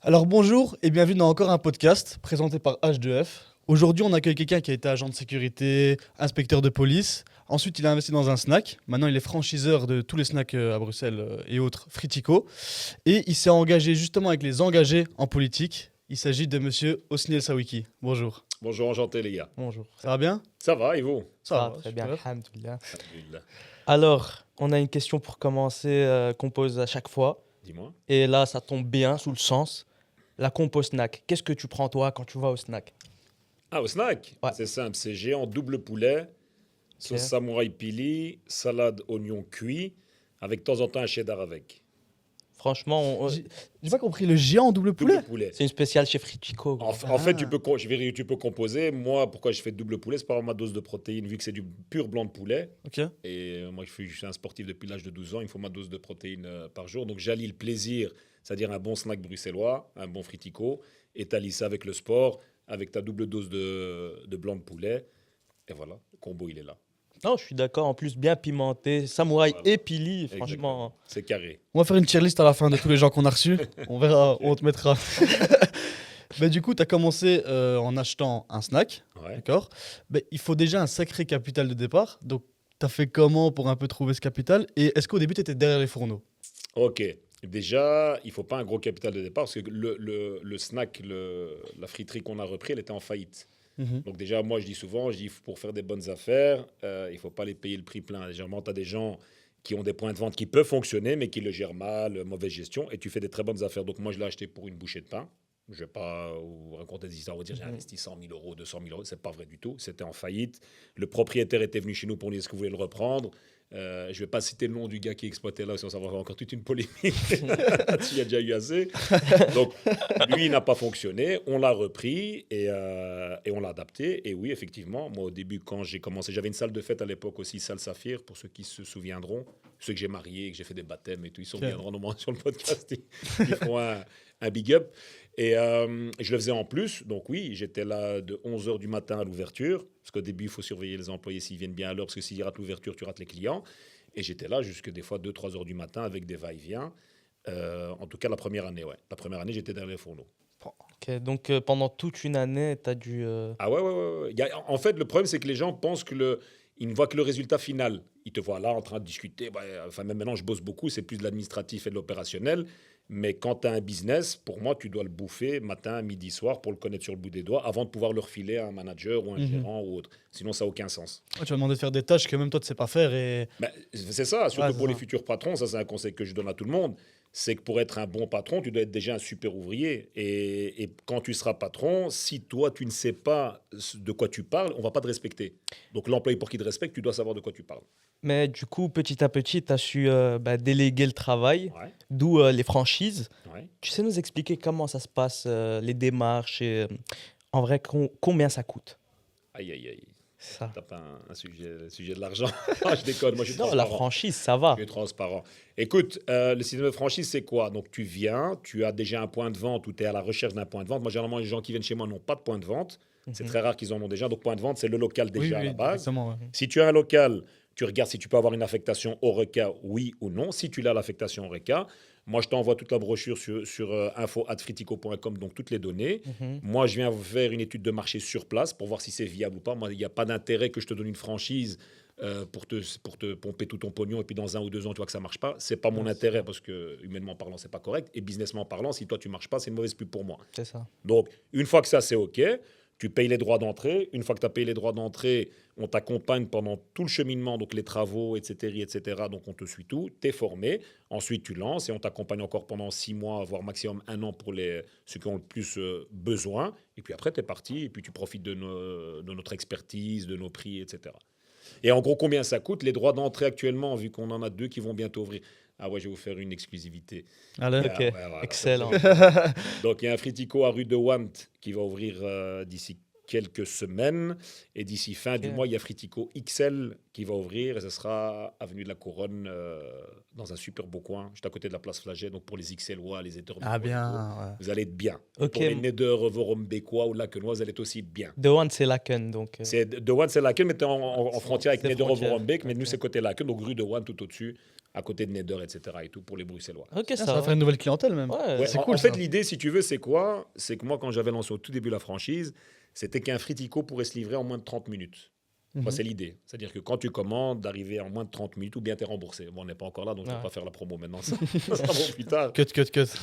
Alors bonjour et bienvenue dans encore un podcast présenté par H2F. Aujourd'hui, on accueille quelqu'un qui a été agent de sécurité, inspecteur de police. Ensuite, il a investi dans un snack. Maintenant, il est franchiseur de tous les snacks à Bruxelles et autres, Fritico. Et il s'est engagé justement avec les engagés en politique. Il s'agit de monsieur Hosni El Sawiki. Bonjour. Bonjour, enchanté les gars. Bonjour. Ça va bien? Ça va et vous? Ça va très bien, super. alhamdoulilah. Alhamdulillah. Alors, on a une question pour commencer qu'on pose à chaque fois. Dis-moi. Et là, ça tombe bien sous le sens. La compo snack. Qu'est-ce que tu prends toi quand tu vas au snack? Ah, au snack? Ouais. C'est simple, c'est géant double poulet, sauce samouraï pili, salade oignon cuit, avec de temps en temps un cheddar avec. Franchement, J'ai pas compris, le géant en double poulet? Double poulet. c'est une spéciale chez Fritico. En, gros. en fait, Ah. tu peux composer. Moi, pourquoi je fais double poulet? C'est pour avoir ma dose de protéines, vu que c'est du pur blanc de poulet. Ok. Et moi, je suis un sportif depuis l'âge de 12 ans. Il me faut ma dose de protéines par jour. Donc, j'allie le plaisir, c'est-à-dire un bon snack bruxellois, un bon fritico, et t'allies ça avec le sport, avec ta double dose de blanc de poulet. Et voilà, le combo, il est là. Non, je suis d'accord. En plus, bien pimenté, samouraï Voilà. et pili. Exactement. Franchement, C'est carré. On va faire une tier list à la fin de tous les gens qu'on a reçus. On verra, on te mettra. Mais du coup, tu as commencé en achetant un snack. Ouais. D'accord. Mais il faut déjà un sacré capital de départ. Donc, tu as fait comment pour un peu trouver ce capital? Et est-ce qu'au début, tu étais derrière les fourneaux? Ok. Déjà, il faut pas un gros capital de départ parce que le snack, la friterie qu'on a repris, elle était en faillite. Donc déjà, moi, je dis souvent, pour faire des bonnes affaires, il faut pas les payer le prix plein. Généralement, tu as des gens qui ont des points de vente qui peuvent fonctionner, mais qui le gèrent mal, mauvaise gestion, et tu fais des très bonnes affaires. Donc moi, je l'ai acheté pour une bouchée de pain. Je vais pas vous raconter des histoires, vous dire j'ai investi 100 000 euros, 200 000 euros, c'est pas vrai du tout. C'était en faillite. Le propriétaire était venu chez nous pour nous dire est-ce que vous voulez le reprendre. Je vais pas citer le nom du gars qui exploitait là, sinon ça va avoir encore toute une polémique. Il y a déjà eu assez. Donc, lui, il n'a pas fonctionné. On l'a repris et on l'a adapté. Et oui, effectivement, moi, au début, quand j'ai commencé, j'avais une salle de fête à l'époque aussi, salle Saphir, pour ceux qui se souviendront. Ceux que j'ai mariés, que j'ai fait des baptêmes et tout, ils se souviendront normalement sur le podcast. Ils font un big up. Et je le faisais en plus. Donc oui, j'étais là de 11h du matin à l'ouverture. Parce qu'au début, il faut surveiller les employés s'ils viennent bien à l'heure. Parce que s'ils ratent l'ouverture, tu rates les clients. Et j'étais là jusque des fois 2-3 heures du matin avec des va-et-vient. En tout cas, la première année, ouais. La première année, j'étais derrière les fourneaux. ok, donc pendant toute une année, tu as dû. Ah ouais, ouais, ouais. Ouais. En fait, le problème, c'est que les gens pensent ils ne voient que le résultat final. Ils te voient là en train de discuter. Enfin, même maintenant, je bosse beaucoup. C'est plus de l'administratif et de l'opérationnel. Mais quand tu as un business, pour moi, tu dois le bouffer matin, midi, soir pour le connaître sur le bout des doigts avant de pouvoir le refiler à un manager ou un gérant ou autre. Sinon, ça n'a aucun sens. Ouais, tu vas demander de faire des tâches que même toi, tu sais pas faire. Et... Ben, c'est ça, surtout Ouais, c'est pour les ça. futurs patrons. Ça, c'est un conseil que je donne à tout le monde. C'est que pour être un bon patron, tu dois être déjà un super ouvrier. Et quand tu seras patron, si toi, tu ne sais pas de quoi tu parles, on va pas te respecter. Donc, l'employé, pour qu'il te respecte, tu dois savoir de quoi tu parles. Mais du coup, petit à petit, tu as su déléguer le travail, Ouais, d'où les franchises. ouais. Tu sais nous expliquer comment ça se passe, les démarches et en vrai, combien ça coûte? Aïe, aïe, aïe. Ça. Tape un sujet de l'argent. Je déconne, moi je suis Non, la transparent. franchise, ça va. Je suis transparent. Écoute, le système de franchise, c'est quoi? Donc tu viens, tu as déjà un point de vente ou tu es à la recherche d'un point de vente. Moi, généralement, les gens qui viennent chez moi n'ont pas de point de vente. C'est Mhm. très rare qu'ils en ont déjà. Donc point de vente, c'est le local Oui, déjà à oui, la base. exactement. Ouais. Si tu as un local, tu regardes si tu peux avoir une affectation ORECA, oui ou non. Si tu l'as, l'affectation ORECA, moi, je t'envoie toute la brochure sur info@fritico.com, donc toutes les données. Mhm. Moi, je viens faire une étude de marché sur place pour voir si c'est viable ou pas. Moi, il n'y a pas d'intérêt que je te donne une franchise pour te pomper tout ton pognon et puis dans 1 ou 2 ans, tu vois que ça marche pas. C'est pas mon Ouais, c'est intérêt ça. parce que, humainement parlant, c'est pas correct. Et businessment parlant, si toi, tu marches pas, c'est une mauvaise pub pour moi. C'est ça. Donc, une fois que ça, c'est OK, tu payes les droits d'entrée. Une fois que tu as payé les droits d'entrée, on t'accompagne pendant tout le cheminement, donc les travaux, etc. etc. Donc, on te suit tout. Tu es formé. Ensuite, tu lances et on t'accompagne encore pendant 6 mois, voire maximum 1 an pour ceux qui ont le plus besoin. Et puis après, tu es parti et puis tu profites de notre expertise, de nos prix, etc. Et en gros, combien ça coûte? Les droits d'entrée actuellement, vu qu'on en a 2 qui vont bientôt ouvrir. Ah ouais, je vais vous faire une exclusivité. Allez. Il y Ok, a- ouais, voilà, excellent. Donc, il y a un Fritico à rue de Want qui va ouvrir d'ici quelques semaines. Et d'ici fin du mois, il y a Fritico XL qui va ouvrir. Et ce sera avenue de la Couronne, dans un super beau coin, juste à côté de la place Flagey. Donc pour les XLois, les haters Ah bien. vous allez être bien. Ok. Pour les Nedder, Vorombekois ou Lakenois, vous allez être aussi bien. The One, c'est Laken, donc. C'est de One, c'est Laken, mais tu es en frontière avec C'est Nedder frontière. Vorombeek. Mais nous, Ok. c'est côté Laken, donc rue de One tout au-dessus, à côté de Nedder, etc. Et tout pour les Bruxellois. Ok, Ah, ça ça va va. faire une nouvelle clientèle même. Ouais, Ouais, c'est en, cool, en fait, ça. l'idée, si tu veux, c'est quoi? C'est que moi, quand j'avais lancé au tout début la franchise, c'était qu'un Fritico pourrait se livrer en moins de 30 minutes. Moi, c'est l'idée. C'est-à-dire que quand tu commandes, d'arriver en moins de 30 minutes ou bien tu es remboursé. Bon, on n'est pas encore là, donc je ne vais Ouais. pas faire la promo maintenant. Ça sera bon plus tard. Cut.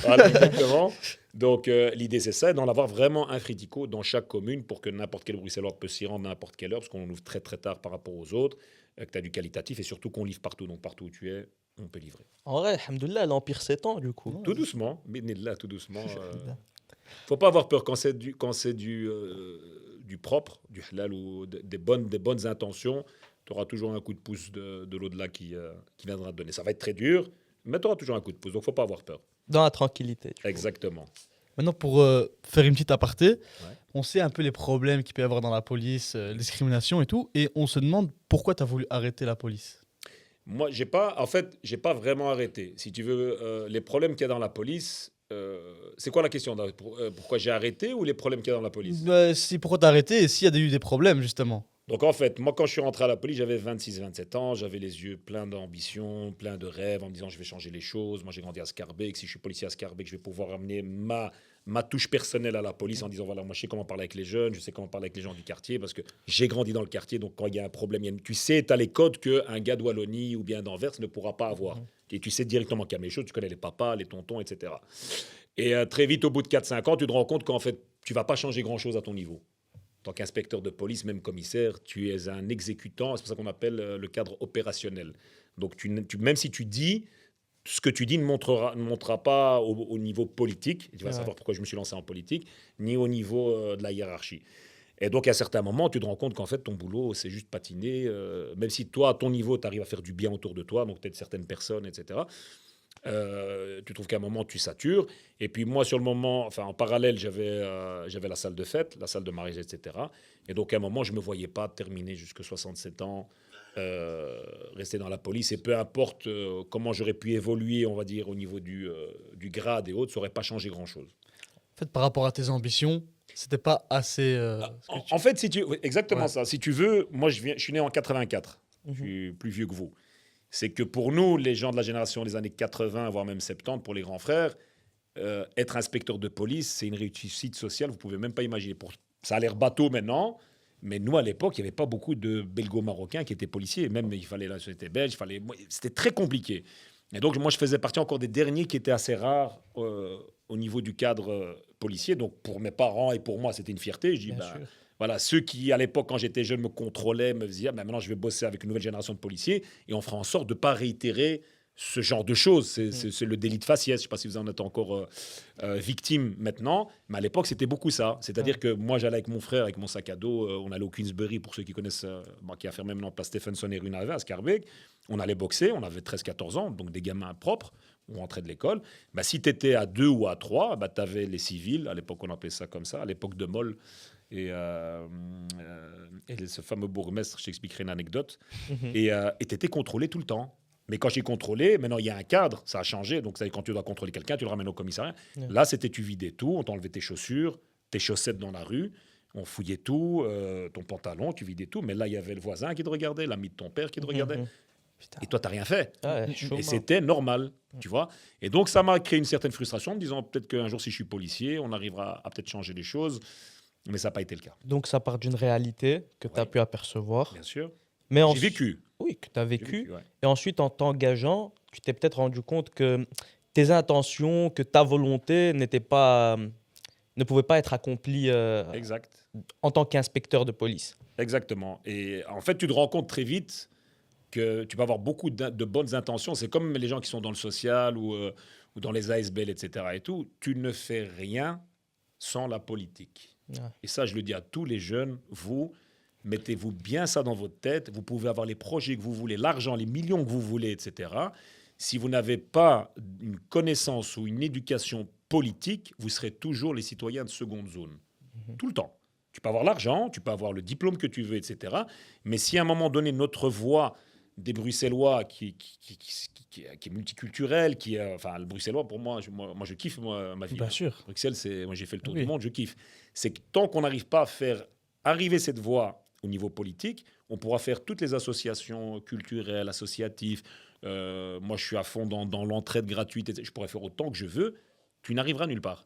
Voilà, exactement. Donc, l'idée, c'est ça, d'en avoir vraiment un Fritico dans chaque commune pour que n'importe quel Bruxellois peut s'y rendre à n'importe quelle heure, parce qu'on ouvre très, très tard par rapport aux autres, que tu as du qualitatif et surtout qu'on livre partout. Donc, partout où tu es, on peut livrer. En vrai, alhamdoulilah, l'Empire s'étend, du coup. Tout doucement, mais là, tout doucement. Faut pas avoir peur quand c'est du propre, du halal ou des bonnes intentions. Tu auras toujours un coup de pouce de l'au-delà qui viendra te donner. Ça va être très dur, mais tu auras toujours un coup de pouce. Donc, faut pas avoir peur. Dans la tranquillité. Du coup. Exactement. Maintenant, pour faire une petite aparté, on sait un peu les problèmes qu'il peut y avoir dans la police, discrimination et tout, et on se demande pourquoi tu as voulu arrêter la police. Moi, j'ai pas vraiment arrêté. Si tu veux, les problèmes qu'il y a dans la police, c'est quoi la question? Pourquoi j'ai arrêté ou les problèmes qu'il y a dans la police? Pourquoi t'as arrêté et s'il y a eu des problèmes, justement? Donc en fait, moi quand je suis rentré à la police, j'avais 26-27 ans, j'avais les yeux pleins d'ambition, pleins de rêves, en me disant je vais changer les choses. Moi j'ai grandi à Scarbeck, si je suis policier à Scarbeck, je vais pouvoir amener ma touche personnelle à la police en disant voilà, moi je sais comment parler avec les jeunes, je sais comment parler avec les gens du quartier parce que j'ai grandi dans le quartier, donc quand il y a un problème, tu sais, tu as les codes qu'un gars de Wallonie ou bien d'Anvers ne pourra pas avoir. Et tu sais directement qu'il y a mes choses, tu connais les papas, les tontons, etc. Et très vite, au bout de 4-5 ans, tu te rends compte qu'en fait, tu vas pas changer grand-chose à ton niveau. En tant qu'inspecteur de police, même commissaire, tu es un exécutant, c'est pour ça qu'on appelle le cadre opérationnel. Donc, même si tu dis, ce que tu dis ne montrera pas au niveau politique, et tu vas savoir pourquoi je me suis lancé en politique, ni au niveau de la hiérarchie. Et donc, à certains moments, tu te rends compte qu'en fait, ton boulot, c'est juste patiner, même si toi, à ton niveau, tu arrives à faire du bien autour de toi, donc peut-être certaines personnes, etc., tu trouves qu'à un moment tu satures. Et puis moi sur le moment, enfin en parallèle, j'avais la salle de fête, la salle de mariage, etc. Et donc à un moment je me voyais pas terminer jusqu'à 67 ans, rester dans la police. Et peu importe comment j'aurais pu évoluer, on va dire au niveau du grade et autres, ça aurait pas changé grand chose. En fait, par rapport à tes ambitions, c'était pas assez. En fait, exactement ça. Si tu veux, moi je suis né en 84. Je suis plus vieux que vous. C'est que pour nous, les gens de la génération des années 80, voire même 70, pour les grands frères, être inspecteur de police, c'est une réussite sociale, vous ne pouvez même pas imaginer. Ça a l'air bateau maintenant, mais nous, à l'époque, il n'y avait pas beaucoup de belgo-marocains qui étaient policiers. Même, il fallait la société belge, c'était très compliqué. Et donc, moi, je faisais partie encore des derniers qui étaient assez rares au niveau du cadre policier. Donc, pour mes parents et pour moi, c'était une fierté. Je dis, voilà, ceux qui, à l'époque, quand j'étais jeune, me contrôlaient, me disaient maintenant, je vais bosser avec une nouvelle génération de policiers et on fera en sorte de ne pas réitérer ce genre de choses. C'est le délit de faciès. Je ne sais pas si vous en êtes encore victime maintenant, mais à l'époque, c'était beaucoup ça. C'est-à-dire que moi, j'allais avec mon frère, avec mon sac à dos, on allait au Queensbury, pour ceux qui connaissent, qui a fermé maintenant place Stephenson et rue Navet à Scarbeck. On allait boxer, on avait 13-14 ans, donc des gamins propres. On rentrait de l'école. Si tu étais à 2 ou à 3, tu avais les civils. À l'époque, on appelait ça comme ça. À l'époque de Moll. Et ce fameux bourgmestre, je t'expliquerai une anecdote. Et tu étais contrôlé tout le temps. Mais quand j'ai contrôlé, maintenant il y a un cadre, ça a changé. Donc quand tu dois contrôler quelqu'un, tu le ramènes au commissariat. Là, c'était tu vidais tout, on t'enlevait tes chaussures, tes chaussettes dans la rue, on fouillait tout, ton pantalon, tu vidais tout. Mais là, il y avait le voisin qui te regardait, l'ami de ton père qui te regardait. Et toi, tu n'as rien fait. Et c'était normal, tu vois. Et donc, ça m'a créé une certaine frustration en me disant peut-être qu'un jour, si je suis policier, on arrivera à peut-être changer les choses. Mais ça n'a pas été le cas. Donc, ça part d'une réalité que tu as pu apercevoir. Bien sûr. Mais j'ai vécu. Oui, que tu as vécu. Ouais. Et ensuite, en t'engageant, tu t'es peut-être rendu compte que tes intentions, que ta volonté ne pouvait pas être accomplie Exact. en tant qu'inspecteur de police. Exactement. Et en fait, tu te rends compte très vite que tu peux avoir beaucoup de bonnes intentions. C'est comme les gens qui sont dans le social ou dans les ASBL, etc. Et tout. Tu ne fais rien sans la politique. Ouais. Et ça, je le dis à tous les jeunes, vous, mettez-vous bien ça dans votre tête. Vous pouvez avoir les projets que vous voulez, l'argent, les millions que vous voulez, etc. Si vous n'avez pas une connaissance ou une éducation politique, vous serez toujours les citoyens de seconde zone. Tout le temps. Tu peux avoir l'argent, tu peux avoir le diplôme que tu veux, etc. Mais si à un moment donné, notre voix des Bruxellois qui est multiculturelle, enfin, le Bruxellois, pour moi, je kiffe ma vie. Bien sûr. Bruxelles, moi j'ai fait le tour Oui. du monde, je kiffe. C'est que tant qu'on n'arrive pas à faire arriver cette voix au niveau politique, on pourra faire toutes les associations culturelles, associatives. Moi, je suis à fond dans l'entraide gratuite. Je pourrais faire autant que je veux. Tu n'arriveras nulle part.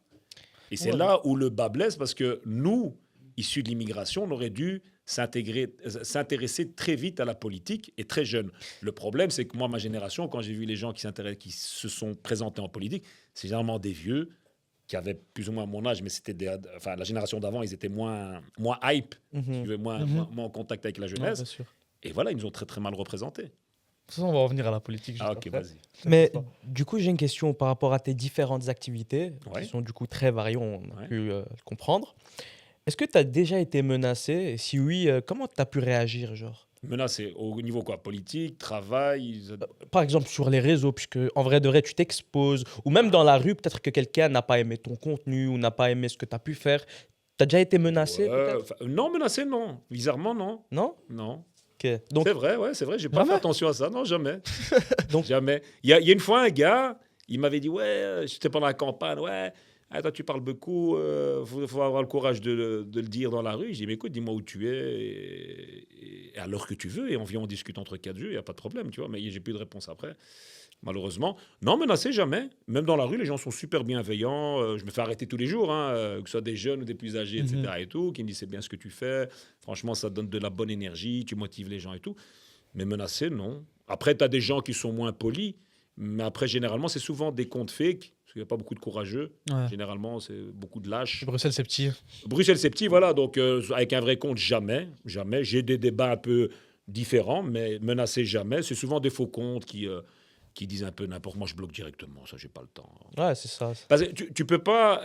Et c'est là où le bas blesse, parce que nous, issus de l'immigration, on aurait dû s'intéresser très vite à la politique et très jeune. Le problème, c'est que moi, ma génération, quand j'ai vu les gens qui se sont présentés en politique, c'est généralement des vieux qui avaient plus ou moins mon âge, mais c'était la génération d'avant, ils étaient moins hype, si tu veux, moins en contact avec la Non, jeunesse. bien sûr. Et voilà, ils nous ont très très mal représentés. De toute façon, on va revenir à la politique. Juste Ah ok, après. vas-y. Mais du coup, j'ai une question par rapport à tes différentes activités, Ouais. qui sont du coup très variées, on a Ouais. pu le comprendre. Est-ce que tu as déjà été menacé? Et si oui, comment tu as pu réagir, genre? Menacé au niveau quoi? Politique, travail. Par exemple, sur les réseaux, puisque en vrai de vrai, tu t'exposes, ou même dans la rue, peut-être que quelqu'un n'a pas aimé ton contenu ou n'a pas aimé ce que tu as pu faire. Tu as déjà été menacé, peut-être? Non, menacé, non. Bizarrement, non. Non? Non. Ok. Donc, C'est vrai, ouais, c'est vrai. J'ai pas Jamais fait attention à ça. Non, jamais. Donc- Jamais. Il y a une fois un gars, il m'avait dit, ouais, j'étais pendant la campagne, ouais. Ah, toi, tu parles beaucoup, faut avoir le courage de le dire dans la rue. J'ai dit, mais écoute, dis-moi où tu es et à l'heure que tu veux, et on vient, on discute entre quatre yeux, il n'y a pas de problème, tu vois. Mais j'ai plus de réponse après, malheureusement. Non, menacé, jamais. Même dans la rue, les gens sont super bienveillants. Je me fais arrêter tous les jours, que ce soit des jeunes ou des plus âgés, etc. et tout, qui me disent, c'est bien ce que tu fais. Franchement, ça donne de la bonne énergie, tu motives les gens et tout. Mais menacé, non. Après, tu as des gens qui sont moins polis, mais après, généralement, c'est souvent des comptes fake. Il n'y a pas beaucoup de courageux. Ouais. Généralement, c'est beaucoup de lâches. Bruxelles, c'est petit. Bruxelles, c'est petit, voilà. Donc, avec un vrai compte, jamais. Jamais. J'ai des débats un peu différents, mais menacés, jamais. C'est souvent des faux comptes qui disent un peu n'importe quoi. Moi, je bloque directement. Ça, j'ai pas le temps. ouais, c'est ça. Parce que tu peux pas...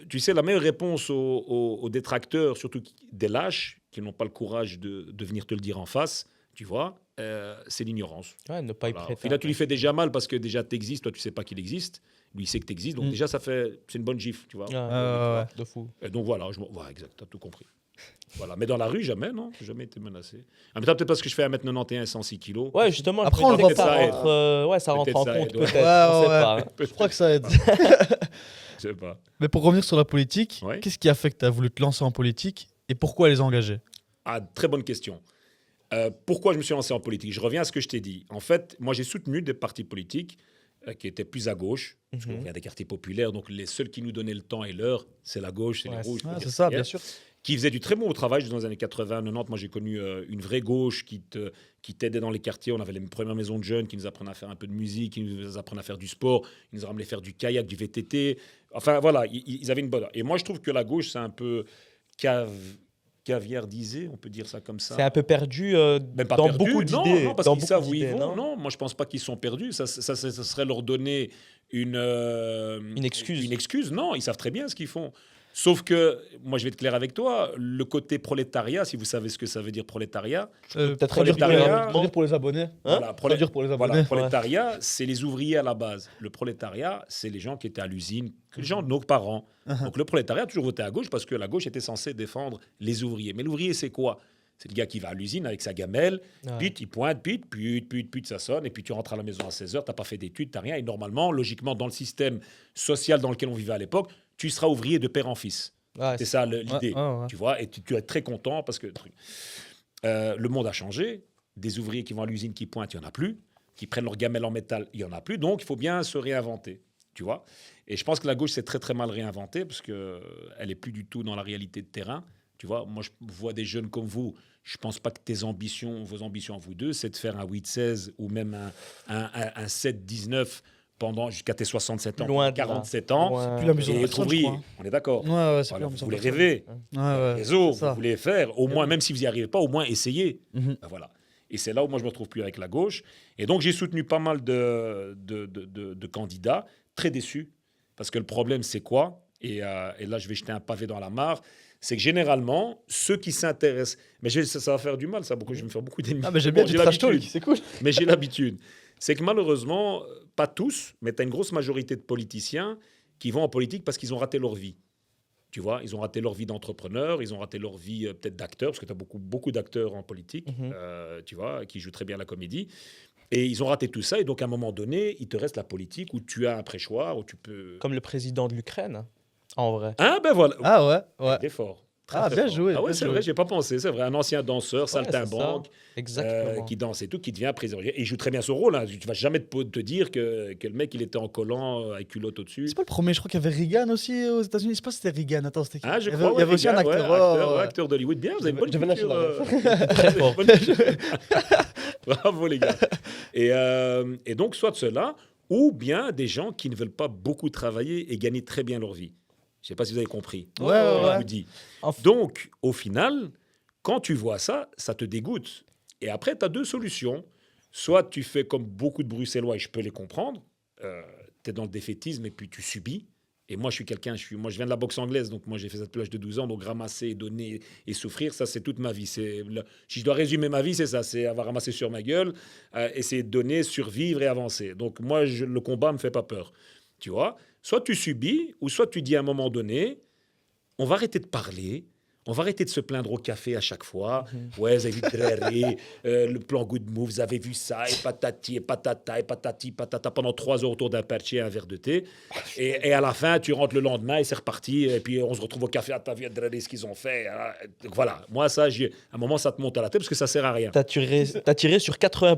tu sais, la meilleure réponse aux détracteurs, surtout des lâches, qui n'ont pas le courage de venir te le dire en face, tu vois, c'est l'ignorance. Ouais, ne pas y Voilà. prêter. Puis là, tu lui fais déjà mal parce que déjà, tu existes. Toi, tu sais pas qu'il existe. Lui, il sait que tu existes. Donc, déjà, c'est une bonne gifle, tu vois. Ouais, ouais. de fou. Et donc, voilà. Ouais, exact. Tu as tout compris. Voilà. Mais dans la rue, jamais, non. J'ai jamais été menacé. En même temps, peut-être parce que je fais 1m91 et 106 kilos. Ouais, justement, Après, je on me le disais voit que ça pas. rentre, ouais, ça rentre Peut-être en ça compte, aide, ouais. peut-être. Ouais, on sait ouais. pas. Je crois que ça aide. Je sais pas. Mais pour revenir sur la politique, Ouais. qu'est-ce qui a fait que tu as voulu te lancer en politique et pourquoi les engager? Ah, très bonne question. Pourquoi je me suis lancé en politique? Je reviens à ce que je t'ai dit. En fait, moi, j'ai soutenu des partis politiques qui étaient plus à gauche, parce qu'on vient des quartiers populaires, donc les seuls qui nous donnaient le temps et l'heure, c'est la gauche, c'est Ouais, les rouges. Ah, faut c'est dire ça, ce qu'il y a, bien sûr. qui faisaient du très bon travail dans les années 80, 90. Moi, j'ai connu une vraie gauche qui t'aidait dans les quartiers. On avait les premières maisons de jeunes qui nous apprenaient à faire un peu de musique, qui nous apprenaient à faire du sport, ils nous ramenaient faire du kayak, du VTT. Enfin, voilà, ils avaient une bonne... Et moi, je trouve que la gauche, c'est un peu caviardisé, on peut dire ça comme ça. C'est un peu perdu Même pas dans perdu. beaucoup d'idées. Non, parce dans qu'ils beaucoup savent où ils d'idées, vont. Non, moi je pense pas qu'ils sont perdus. Ça serait leur donner une excuse. Une excuse. Non, ils savent très bien ce qu'ils font. Sauf que, moi je vais être clair avec toi, le côté prolétariat, si vous savez ce que ça veut dire prolétariat, peut-être prolétariat, Dire pour les abonnés. voilà, Ça veut dire pour les abonnés. voilà, prolétariat, c'est les ouvriers à la base. Le prolétariat, c'est les gens qui étaient à l'usine, les gens de nos parents. Donc le prolétariat a toujours voté à gauche parce que la gauche était censée défendre les ouvriers. Mais l'ouvrier, c'est quoi? C'est le gars qui va à l'usine avec sa gamelle, Ouais. il pointe, pute, ça sonne, et puis tu rentres à la maison à 16h, tu n'as pas fait d'études, tu n'as rien. Et normalement, logiquement, dans le système social dans lequel on vivait à l'époque, tu seras ouvrier de père en fils. Ouais, C'est ça l'idée, ouais. tu vois, et tu es très content parce que le monde a changé. Des ouvriers qui vont à l'usine qui pointent, il n'y en a plus. Qui prennent leur gamelle en métal, il n'y en a plus. Donc, il faut bien se réinventer, tu vois. Et je pense que la gauche s'est très, très mal réinventée parce qu'elle n'est plus du tout dans la réalité de terrain. Tu vois, moi, je vois des jeunes comme vous. Je ne pense pas que vos ambitions, vous deux, c'est de faire un 8-16 ou même un 7-19 jusqu'à tes 67 ans, Loin de 47 là. ans. Loin. Plus la maison Et de être personne, je ouvrier, crois. on est d'accord. Ouais, ouais, c'est Voilà, plus la vous maison voulez de personne. rêver, Ouais, ouais. réseau, c'est ça. vous voulez faire, au moins, même si vous n'y arrivez pas, au moins essayez. Mhm. Ben voilà. Et c'est là où moi je me retrouve plus avec la gauche. Et donc j'ai soutenu pas mal de candidats, très déçus, parce que le problème c'est quoi et là je vais jeter un pavé dans la mare, c'est que généralement ceux qui s'intéressent, mais ça va faire du mal, ça, je vais me faire beaucoup d'ennemis. Ah, mais j'aime bien Bon, du j'ai trash talk, l'habitude. c'est cool. Mais j'ai l'habitude. C'est que malheureusement, pas tous, mais tu as une grosse majorité de politiciens qui vont en politique parce qu'ils ont raté leur vie. Tu vois, ils ont raté leur vie d'entrepreneur, ils ont raté leur vie peut-être d'acteur, parce que tu as beaucoup d'acteurs en politique, tu vois, qui jouent très bien la comédie. Et ils ont raté tout ça. Et donc, à un moment donné, il te reste la politique où tu as un préchoir, où tu peux... Comme le président de l'Ukraine, en vrai. Ah, ben voilà. Ah ouais. T'es fort. Ah, bien fort. joué. Ah ouais, bien c'est joué. vrai, j'ai pas pensé. C'est vrai, un ancien danseur, Ouais, c'est saltimbanque, ça. Exactement. qui danse et tout, qui devient président. Et il joue très bien son rôle. Hein. Tu vas jamais te dire que le mec, il était en collant avec culotte au-dessus. C'est pas le premier, je crois qu'il y avait Reagan aussi aux États-unis. Je sais pas si c'était Reagan. Attends, c'était qui? Ah, je Il y crois. avait, il y avait aussi un acteur. Acteur d'Hollywood. Bien, vous avez une bonne J'avais lâché culture. la Très fort. bonne culture. Bravo, les gars. Et donc, soit cela, ou bien des gens qui ne veulent pas beaucoup travailler et gagner très bien leur vie. Je sais pas si vous avez compris. Ouais. Je vous dis. En f- Donc, au final, quand tu vois ça, ça te dégoûte. Et après, tu as deux solutions. Soit tu fais comme beaucoup de Bruxellois, et je peux les comprendre, tu es dans le défaitisme et puis tu subis. Et moi, je suis quelqu'un, moi, je viens de la boxe anglaise, donc moi, j'ai fait ça depuis l'âge de 12 ans, donc ramasser, donner et souffrir, ça, c'est toute ma vie. Si je dois résumer ma vie, c'est ça, c'est avoir ramassé sur ma gueule, essayer de donner, survivre et avancer. Donc, moi, le combat me fait pas peur, tu vois. Soit tu subis, ou soit tu dis à un moment donné, on va arrêter de parler, on va arrêter de se plaindre au café à chaque fois. Ouais, vous avez vu Dréré, le plan Good Move, vous avez vu ça, et patati, et patata, et patati, patata, pendant 3 heures autour d'un perche et un verre de thé. Et à la fin, tu rentres le lendemain et c'est reparti. Et puis on se retrouve au café, t'as vu Dréré ce qu'ils ont fait. Donc voilà, moi, ça, à un moment, ça te monte à la tête parce que ça sert à rien. T'as tiré sur 80%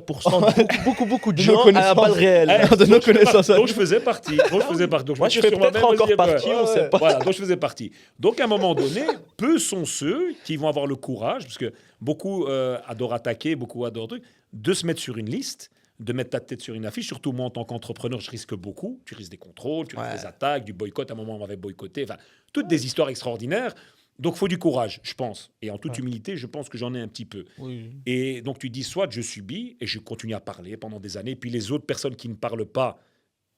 de beaucoup de De nos gens à la balle connaissances. réelle. De nos connaissances. Donc je faisais partie. Donc, Moi, je me tire fais sur peut-être moi-même, encore je dis, partie, on sait pas. Voilà, donc je faisais partie. Donc à un moment donné, peu sont ceux qui vont avoir le courage, parce que beaucoup adorent attaquer, beaucoup adorent truc, de se mettre sur une liste, de mettre ta tête sur une affiche. Surtout moi, en tant qu'entrepreneur, je risque beaucoup. Tu risques des contrôles, tu risques des attaques, du boycott. À un moment, on m'avait boycotté. Enfin, toutes des histoires extraordinaires. Donc, il faut du courage, je pense. Et en toute humilité, je pense que j'en ai un petit peu. Oui. Et donc, tu dis, soit je subis et je continue à parler pendant des années, puis les autres personnes qui ne parlent pas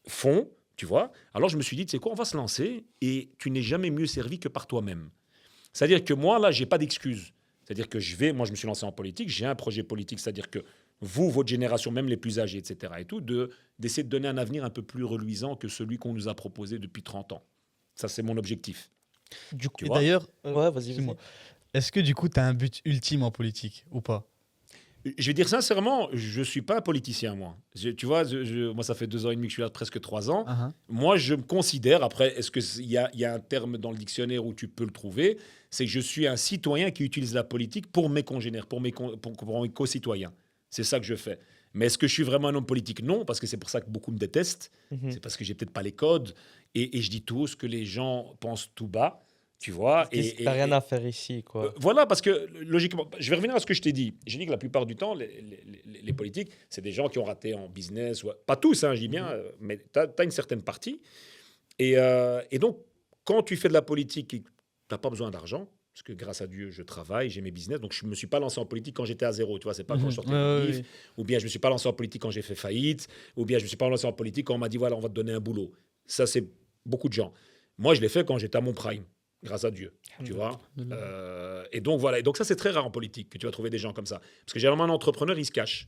font, tu vois. Alors, je me suis dit, tu sais quoi, on va se lancer et tu n'es jamais mieux servi que par toi-même. C'est-à-dire que moi, là, j'ai pas d'excuses. C'est-à-dire que moi, je me suis lancé en politique, j'ai un projet politique, c'est-à-dire que vous, votre génération, même les plus âgés, etc., et tout, d'essayer de donner un avenir un peu plus reluisant que celui qu'on nous a proposé depuis 30 ans. Ça, c'est mon objectif. Du coup, Tu Et vois d'ailleurs, ouais, vas-y, excuse-moi. vas-y. Est-ce que du coup, tu as un but ultime en politique ou pas? Je vais dire sincèrement, je suis pas un politicien, moi. Tu vois, moi, ça fait 2 ans et demi que je suis là, presque 3 ans. Moi, je me considère, après, est-ce qu'il y a un terme dans le dictionnaire où tu peux le trouver, c'est que je suis un citoyen qui utilise la politique pour mes congénères, pour mes co-citoyens. C'est ça que je fais. Mais est-ce que je suis vraiment un homme politique? Non, parce que c'est pour ça que beaucoup me détestent. C'est parce que j'ai peut-être pas les codes. Et je dis tout ce que les gens pensent tout bas. Tu vois, T'as rien à faire ici, quoi. voilà, parce que logiquement, je vais revenir à ce que je t'ai dit. J'ai dit que la plupart du temps, les politiques, c'est des gens qui ont raté en business. Pas tous, hein, je dis bien, mais tu as une certaine partie. Et donc, quand tu fais de la politique, tu n'as pas besoin d'argent, parce que grâce à Dieu, je travaille, j'ai mes business. Donc, je ne me suis pas lancé en politique quand j'étais à zéro. Tu vois, c'est pas quand je sortais mon livre, ou bien je ne me suis pas lancé en politique quand j'ai fait faillite, ou bien je ne me suis pas lancé en politique quand on m'a dit, voilà, on va te donner un boulot. Ça, c'est beaucoup de gens. Moi, je l'ai fait quand j'étais à mon prime. Grâce à Dieu, tu vois. Et donc, voilà. Et donc, ça, c'est très rare en politique que tu vas trouver des gens comme ça. Parce que généralement, un entrepreneur, il se cache.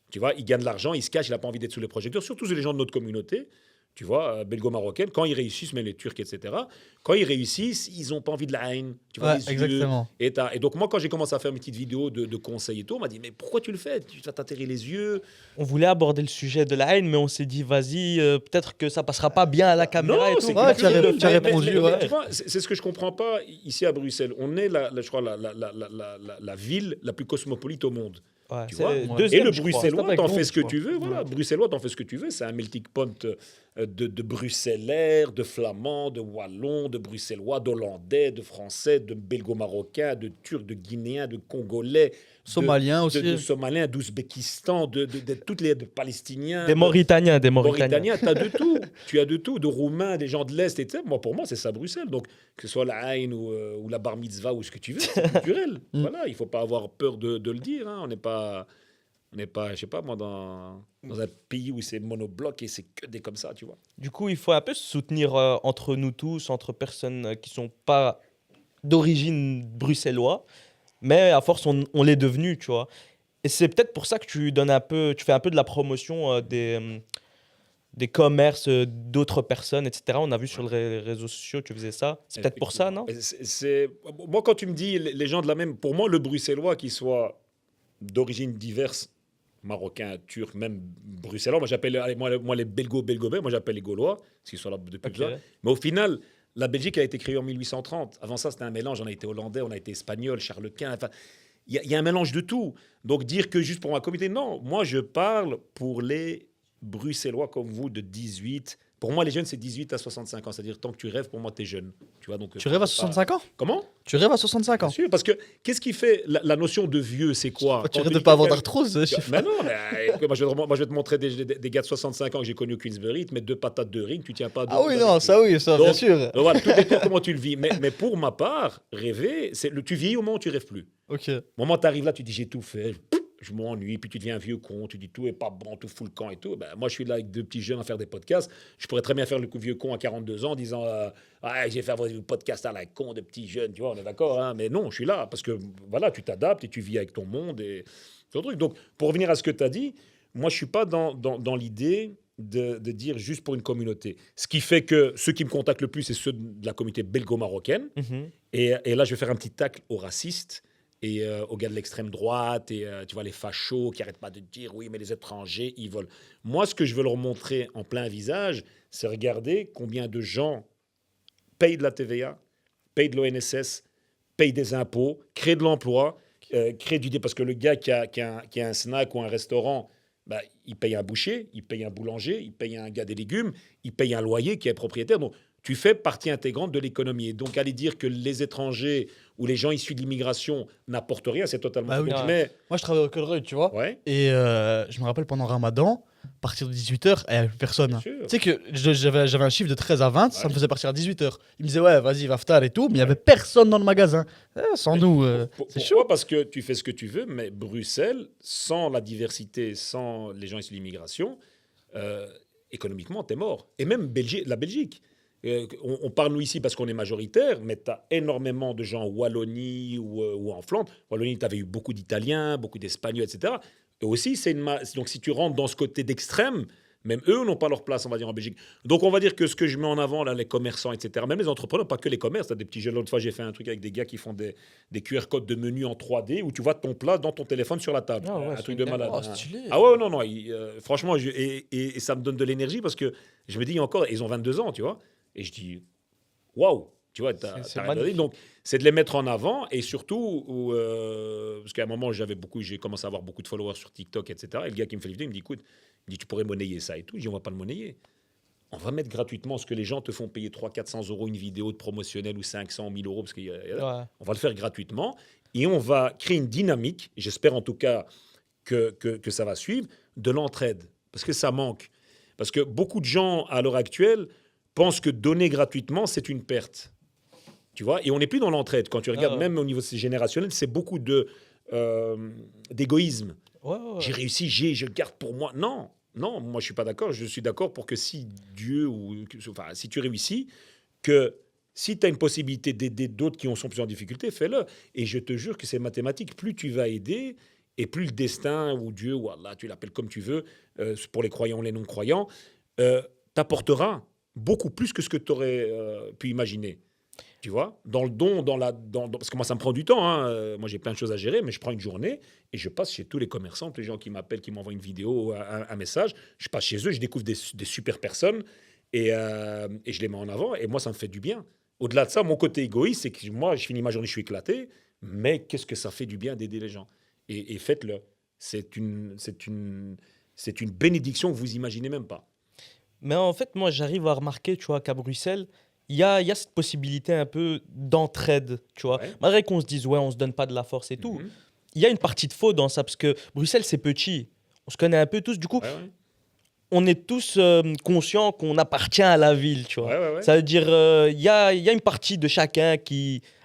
Tu vois, il gagne de l'argent, il se cache, il n'a pas envie d'être sous les projecteurs. Surtout les gens de notre communauté, tu vois, belgo-marocaine, quand ils réussissent, même les Turcs, etc., quand ils réussissent, ils n'ont pas envie de la haine. Tu vois, Ouais, les exactement. yeux. Et donc, moi, quand j'ai commencé à faire mes petites vidéos de conseils et tout, on m'a dit, mais pourquoi tu le fais? Tu vas t'atterrir les yeux. On voulait aborder le sujet de la haine, mais on s'est dit, vas-y, peut-être que ça passera pas bien à la caméra Non, et tout. c'est Ouais, culturel. tu as répondu, Mais ouais. tu vois, c'est ce que je comprends pas ici à Bruxelles. On est, je crois, la ville la plus cosmopolite au monde. Ouais, Tu c'est vois le et deuxième, le je crois. Bruxellois, C'est pas t'en avec fais nous, ce que je tu veux. Voilà, Bruxellois, t'en fais ce que tu veux. C'est un melting pot de Bruxellaires, de Flamands, de Wallons, de Bruxellois, d'Hollandais, de Français, de Belgo-Marocains, de Turcs, de Guinéens, de Congolais, Somaliens aussi. de Somaliens, d'Ouzbékistan, de toutes les de Palestiniens, Des Mauritaniens, des Mauritaniens. Mauritaniens, tu as de tout. Tu as de tout, de Roumains, des gens de l'Est, etc. Moi, pour moi, c'est ça Bruxelles. Donc, que ce soit la Haine ou la Bar Mitzvah ou ce que tu veux, c'est culturel. Voilà, il ne faut pas avoir peur de le dire. Hein. On n'est pas, je sais pas moi, dans un pays où c'est monobloc et c'est que des comme ça, tu vois. Du coup, il faut un peu se soutenir entre nous tous, entre personnes qui sont pas d'origine bruxellois, mais à force, on l'est devenu, tu vois. Et c'est peut-être pour ça que tu fais un peu de la promotion des commerces d'autres personnes, etc. On a vu sur les réseaux sociaux, tu faisais ça. C'est peut-être pour ça, non? Moi, quand tu me dis les gens de la même... Pour moi, le bruxellois, qui soit d'origine diverse, marocain, turc, même bruxellois, moi, j'appelle moi les belgo-belgobais, moi, j'appelle les Gaulois, parce qu'ils sont là depuis plus tard. Mais au final, la Belgique a été créée en 1830. Avant ça, c'était un mélange. On a été hollandais, on a été espagnol, Charles Quint. Enfin, il y a un mélange de tout. Donc, dire que juste pour ma communauté, non. Moi, je parle pour les bruxellois comme vous de 18. Pour moi, les jeunes, c'est 18 à 65 ans. C'est-à-dire, tant que tu rêves, pour moi, tu es jeune. Tu vois, donc, Tu rêves à 65 ans? Comment? Tu rêves à 65 ans? Bien sûr, parce que qu'est-ce qui fait la notion de vieux, c'est quoi? Tu rêves de pas avoir d'arthrose? Mais non, moi, je vais te montrer des gars de 65 ans que j'ai connus au Queensbury, te mettre 2 patates de ring, tu tiens pas. Ah oui, non, ça oui, ça, bien sûr. Donc voilà, tout dépend comment tu le vis. Mais pour ma part, rêver, tu vieillis au moment où tu rêves plus. Ok. Au moment où tu arrives là, tu dis j'ai tout fait, je m'ennuie, puis tu deviens un vieux con, tu dis tout est pas bon, tout fout le camp et tout. Ben, moi, je suis là avec 2 petits jeunes à faire des podcasts. Je pourrais très bien faire le vieux con à 42 ans en disant j'ai fait un podcast à la con de petits jeunes, tu vois, on est d'accord. Hein, mais non, je suis là parce que voilà, tu t'adaptes et tu vis avec ton monde. Et ton truc. Donc, pour revenir à ce que tu as dit, moi, je suis pas dans l'idée de dire juste pour une communauté. Ce qui fait que ceux qui me contactent le plus, c'est ceux de la communauté belgo-marocaine. Et là, je vais faire un petit tacle aux racistes et aux gars de l'extrême droite, et tu vois, les fachos qui n'arrêtent pas de dire oui, mais les étrangers, ils volent. Moi, ce que je veux leur montrer en plein visage, c'est regarder combien de gens payent de la TVA, payent de l'ONSS, payent des impôts, créent de l'emploi, créent du... Parce que le gars qui a un snack ou un restaurant, bah, il paye un boucher, il paye un boulanger, il paye un gars des légumes, il paye un loyer qui est propriétaire. Donc, tu fais partie intégrante de l'économie. Et donc, aller dire que les étrangers ou les gens issus de l'immigration n'apportent rien, c'est totalement faux. Oui. Mais... Moi, je travaille au Colruyt, tu vois. Ouais. Et je me rappelle pendant Ramadan, à partir de 18h, il n'y avait plus personne. Tu sais que j'avais un chiffre de 13 à 20, ça me faisait partir à 18h. Il me disait, ouais, vas-y, va ftar et tout, mais il n'y avait personne dans le magasin. Sans nous, c'est chaud. Pourquoi? Parce que tu fais ce que tu veux, mais Bruxelles, sans la diversité, sans les gens issus de l'immigration, économiquement, t'es mort. Et même la Belgique. On parle nous ici parce qu'on est majoritaire, mais tu as énormément de gens en Wallonie ou en Flandre. Wallonie, tu avais eu beaucoup d'Italiens, beaucoup d'Espagnols, etc. Et aussi, donc si tu rentres dans ce côté d'extrême, même eux n'ont pas leur place, on va dire, en Belgique. Donc on va dire que ce que je mets en avant, là, les commerçants, etc., même les entrepreneurs, pas que les commerces, tu as des petits jeunes. L'autre fois, j'ai fait un truc avec des gars qui font des QR codes de menus en 3D où tu vois ton plat dans ton téléphone sur la table. Un truc de malade. Oh, stylé. Ah ouais, non, franchement, et ça me donne de l'énergie parce que je me dis encore, ils ont 22 ans, tu vois. Et je dis, waouh, tu vois, t'as regardé. Donc, c'est de les mettre en avant et surtout, parce qu'à un moment, j'ai commencé à avoir beaucoup de followers sur TikTok, etc. Et le gars qui me fait les vidéos, il me dit, écoute, tu pourrais monnayer ça et tout. Je dis, on va pas le monnayer. On va mettre gratuitement ce que les gens te font payer 300-400 euros une vidéo de promotionnelle ou 500 000 euros. Parce on va le faire gratuitement et on va créer une dynamique, j'espère en tout cas que ça va suivre, de l'entraide. Parce que ça manque. Parce que beaucoup de gens, à l'heure actuelle, pensent que donner gratuitement, c'est une perte. Tu vois? Et on n'est plus dans l'entraide. Quand tu regardes, même au niveau générationnel, c'est beaucoup d'égoïsme. J'ai réussi, je garde pour moi. Non, moi, je suis pas d'accord. Je suis d'accord pour que si si tu réussis, que si tu as une possibilité d'aider d'autres qui sont plus en difficulté, fais-le. Et je te jure que c'est mathématique. Plus tu vas aider, et plus le destin, ou Dieu, ou Allah, tu l'appelles comme tu veux, pour les croyants ou les non-croyants, t'apportera beaucoup plus que ce que tu aurais pu imaginer. Tu vois, dans le don, parce que moi, ça me prend du temps. Hein. Moi, j'ai plein de choses à gérer, mais je prends une journée et je passe chez tous les commerçants, tous les gens qui m'appellent, qui m'envoient une vidéo, un message. Je passe chez eux, je découvre des super personnes et je les mets en avant. Et moi, ça me fait du bien. Au-delà de ça, mon côté égoïste, c'est que moi, je finis ma journée, je suis éclaté. Mais qu'est-ce que ça fait du bien d'aider les gens? Et faites-le. C'est une bénédiction que vous imaginez même pas. Mais en fait, moi, j'arrive à remarquer, tu vois, qu'à Bruxelles, il y a cette possibilité un peu d'entraide, tu vois. Ouais. Malgré qu'on se dise, ouais, on se donne pas de la force et tout, il y a une partie de faux dans ça, parce que Bruxelles, c'est petit. On se connaît un peu tous. Du coup, on est tous conscients qu'on appartient à la ville, tu vois. Ça veut dire, il y a une partie de chacun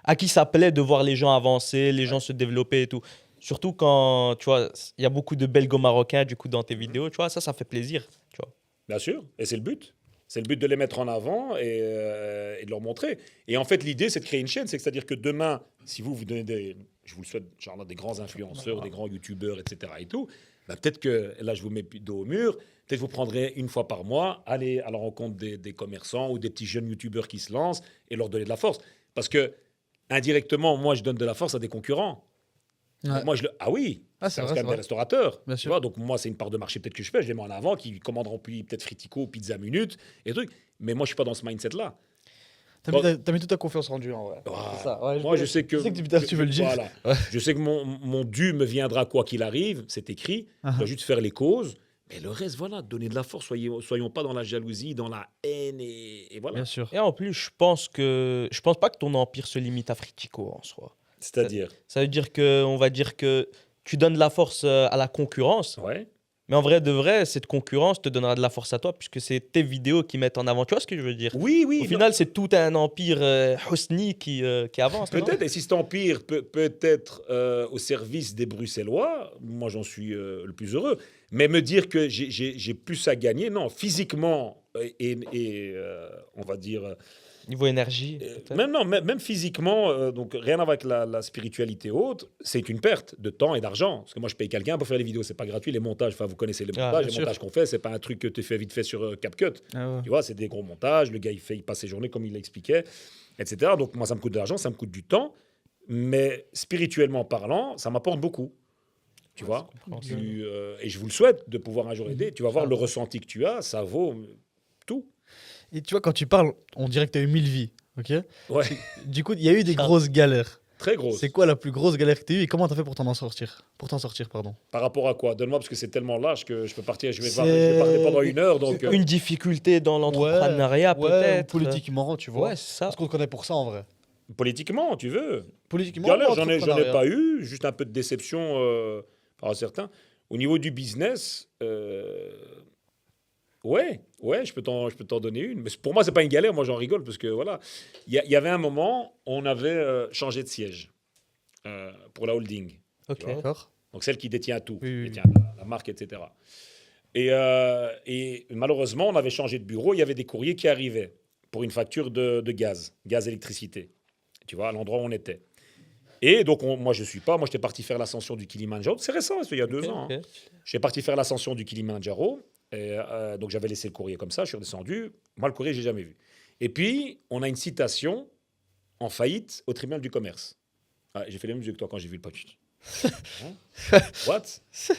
à qui ça plaît de voir les gens avancer, les gens se développer et tout. Surtout quand, tu vois, il y a beaucoup de belgo-marocains, du coup, dans tes vidéos, tu vois, ça fait plaisir, tu vois. Bien sûr, et c'est le but. C'est le but de les mettre en avant et de leur montrer. Et en fait, l'idée, c'est de créer une chaîne. C'est-à-dire que demain, si vous donnez je vous le souhaite, genre des grands influenceurs, des grands youtubeurs, etc. et tout, bah, peut-être que, là, je vous mets dos au mur, peut-être vous prendrez une fois par mois, aller à la rencontre des commerçants ou des petits jeunes youtubeurs qui se lancent et leur donner de la force. Parce que, indirectement, moi, je donne de la force à des concurrents. Ouais. Moi, ah oui, c'est quand même des restaurateurs. Bien Tu sûr. vois, donc moi, c'est une part de marché peut-être que je fais. Je les mets en avant, qui commanderont peut-être Fritico, Pizza Minute et trucs. Mais moi, je suis pas dans ce mindset-là. T'as mis toute ta confiance en Dieu, en vrai. Ah, C'est ça. Ouais, moi, je sais que tu veux le dire. Voilà. Ouais. Je sais que mon dû me viendra quoi qu'il arrive. C'est écrit. Je dois juste faire les causes. Mais le reste, voilà, donner de la force. Soyons pas dans la jalousie, dans la haine et voilà. Bien sûr. Et en plus, je pense pas que ton empire se limite à Fritico en soi. C'est-à-dire Ça veut dire on va dire que tu donnes de la force à la concurrence. Ouais. Mais en vrai de vrai, cette concurrence te donnera de la force à toi puisque c'est tes vidéos qui mettent en avant. Tu vois ce que je veux dire? Oui. Au final, c'est tout un empire Hosni qui avance. Peut-être, et si cet empire peut être au service des Bruxellois, moi j'en suis le plus heureux. Mais me dire que j'ai plus à gagner, non, physiquement et on va dire... Niveau énergie. même physiquement, donc rien à voir avec la spiritualité haute, c'est une perte de temps et d'argent. Parce que moi je paye quelqu'un pour faire les vidéos, c'est pas gratuit. Les montages, enfin vous connaissez les montages, bien les montages qu'on fait, c'est pas un truc que tu fais vite fait sur CapCut. Ah ouais. Tu vois, c'est des gros montages, le gars il passe ses journées comme il l'expliquait, etc. Donc moi ça me coûte de l'argent, ça me coûte du temps, mais spirituellement parlant, ça m'apporte beaucoup. Tu vois, et je vous le souhaite de pouvoir un jour aider. Tu vas voir le ressenti que tu as, ça vaut tout. Et tu vois, quand tu parles, on dirait que tu as eu 1000 vies. Ok. Ouais, Du coup, il y a eu des grosses galères. très grosse. C'est quoi la plus grosse galère que tu as eue et comment tu as fait pour t'en sortir? Pardon. Par rapport à quoi? Donne-moi, parce que c'est tellement large que je peux partir, je vais C'est- parler pendant une heure. Donc, Une difficulté dans l'entrepreneuriat Ouais, peut-être. politiquement, tu vois. Ouais, c'est ça. Parce qu'on te connaît pour ça en vrai. politiquement, tu veux. Politiquement, Galère, ou j'en ai entrepreneuriat? pas eu, juste un peu de déception par certains. Au niveau du business, ouais, je peux t'en donner une. Mais pour moi, c'est pas une galère, moi j'en rigole, parce que voilà. Il y avait un moment, on avait changé de siège pour la holding. Ok. Tu vois. D'accord. Donc celle qui détient tout, Oui, oui, qui détient la marque, etc. Et malheureusement, on avait changé de bureau, il y avait des courriers qui arrivaient pour une facture de gaz électricité, tu vois, à l'endroit où on était. Et donc, moi, j'étais parti faire l'ascension du Kilimandjaro. C'est récent, c'est il y a 2 ans. Ok. Hein. J'étais parti faire l'ascension du Kilimandjaro. Et, donc, j'avais laissé le courrier comme ça, je suis redescendu. Moi, le courrier, je n'ai jamais vu. Et puis, on a une citation en faillite au tribunal du commerce. Ah, j'ai fait les mêmes yeux que toi quand j'ai vu le pote. Hein? What?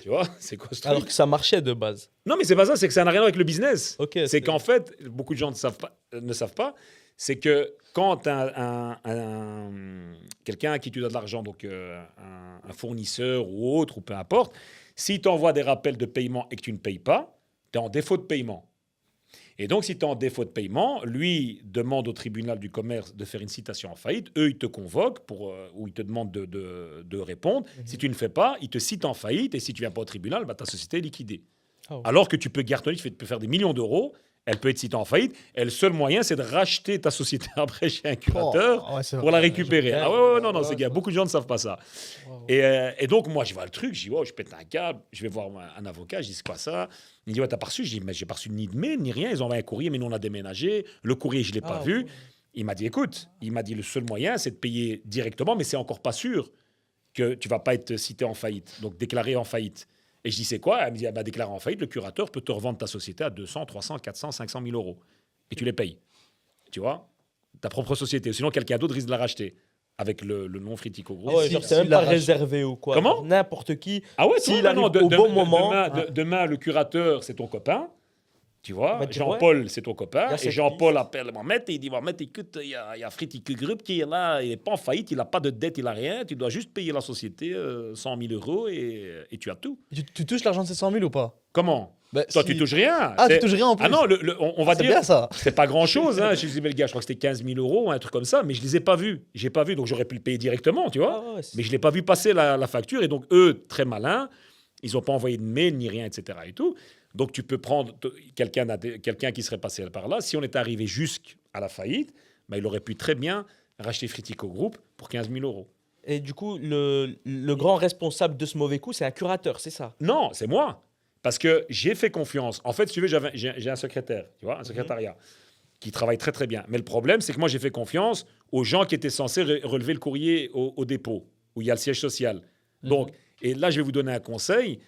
Tu vois, c'est quoi ce truc? Alors que ça marchait de base. Non, mais c'est pas ça, c'est que ça n'a rien à voir avec le business. Ok, c'est qu'en fait, beaucoup de gens ne savent pas, c'est que quand quelqu'un à qui tu donnes de l'argent, donc un fournisseur ou autre, ou peu importe, s'il t'envoie des rappels de paiement et que tu ne payes pas, tu es en défaut de paiement. Et donc, si tu es en défaut de paiement, lui demande au tribunal du commerce de faire une citation en faillite. Eux, ils te convoquent ou ils te demandent de répondre. Si tu ne fais pas, ils te citent en faillite. Et si tu ne viens pas au tribunal, bah, ta société est liquidée. Oh. Alors que tu peux cartonner, tu peux faire des millions d'euros. Elle peut être citée en faillite. Et le seul moyen, c'est de racheter ta société après chez un curateur pour la récupérer. Ah ouais, non, c'est qu'il y a beaucoup de gens qui ne savent pas ça. Wow. Et donc, moi, je vois le truc, je dis, je pète un câble, je vais voir un avocat, je dis, c'est quoi ça? Il dit, t'as pas reçu? Je dis, mais j'ai pas reçu ni de mail, ni rien. Ils ont envoyé un courrier, mais nous, on a déménagé. Le courrier, je l'ai pas vu. Ouais. Il m'a dit, écoute, le seul moyen, c'est de payer directement, mais c'est encore pas sûr que tu vas pas être cité en faillite, donc déclaré en faillite. Et je dis, c'est quoi? Elle me dit, déclaré en faillite, le curateur peut te revendre ta société à 200, 300, 400, 500 000 euros. Et tu les payes. Tu vois? Ta propre société. Sinon, quelqu'un d'autre risque de la racheter. Avec le nom Fritico Group. Ah ouais, Si- genre, si c'est même la pas rach- réservé ou quoi. Comment? Genre, n'importe qui. Ah ouais, S'il non, arrive non, au bon moment. Demain, le curateur, c'est ton copain. Tu vois, On va dire, Jean-Paul, c'est ton copain. Il y a Et cette Jean-Paul liste. appelle Mohamed et il dit, Mohamed, écoute, il y a Fritico Group qui est là, il n'est pas en faillite, il n'a pas de dette, il n'a rien. Tu dois juste payer la société 100 000 euros et tu as tout. Tu touches l'argent de ces 100 000 ou pas? Comment? Bah, Toi, si- tu touches rien. Ah, tu C'est- touches rien en plus. Ah non, on va C'est dire, bien ça. c'est pas grand-chose. Hein. Je disais, mais le gars, je crois que c'était 15 000 euros, un truc comme ça, mais je les ai pas vus. J'ai pas vu, donc j'aurais pu le payer directement, tu vois. Ah ouais, c'est- Mais je l'ai pas vu passer la facture. Et donc, eux, très malins, ils n'ont pas envoyé de mail ni rien, etc. Et tout. Donc, tu peux prendre quelqu'un qui serait passé par là. Si on était arrivé jusqu'à la faillite, bah, il aurait pu très bien racheter Fritico Group pour 15 000 euros. Et du coup, le grand responsable de ce mauvais coup, c'est un curateur, c'est ça? Non, c'est moi. Parce que j'ai fait confiance. En fait, si tu veux, j'ai un secrétaire, tu vois, un secrétariat qui travaille très, très bien. Mais le problème, c'est que moi, j'ai fait confiance aux gens qui étaient censés relever le courrier au dépôt, où il y a le siège social. Donc, et là, je vais vous donner un conseil.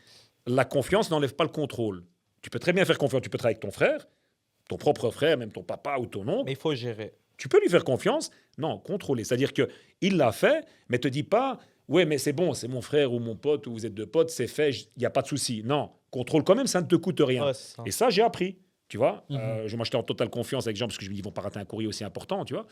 la confiance n'enlève pas le contrôle. Tu peux très bien faire confiance. Tu peux travailler avec ton frère, ton propre frère, même ton papa ou ton oncle. Mais il faut gérer. Tu peux lui faire confiance. Non, contrôler. C'est-à-dire qu'il l'a fait, mais te dis pas, ouais, mais c'est bon, c'est mon frère ou mon pote, ou vous êtes deux potes, c'est fait, il n'y a pas de souci. Non, contrôle quand même, ça ne te coûte rien. Ouais, Et ça, j'ai appris. Tu vois, je m'achetais en totale confiance avec les gens parce que je me dis, ils vont pas rater un courrier aussi important, tu vois.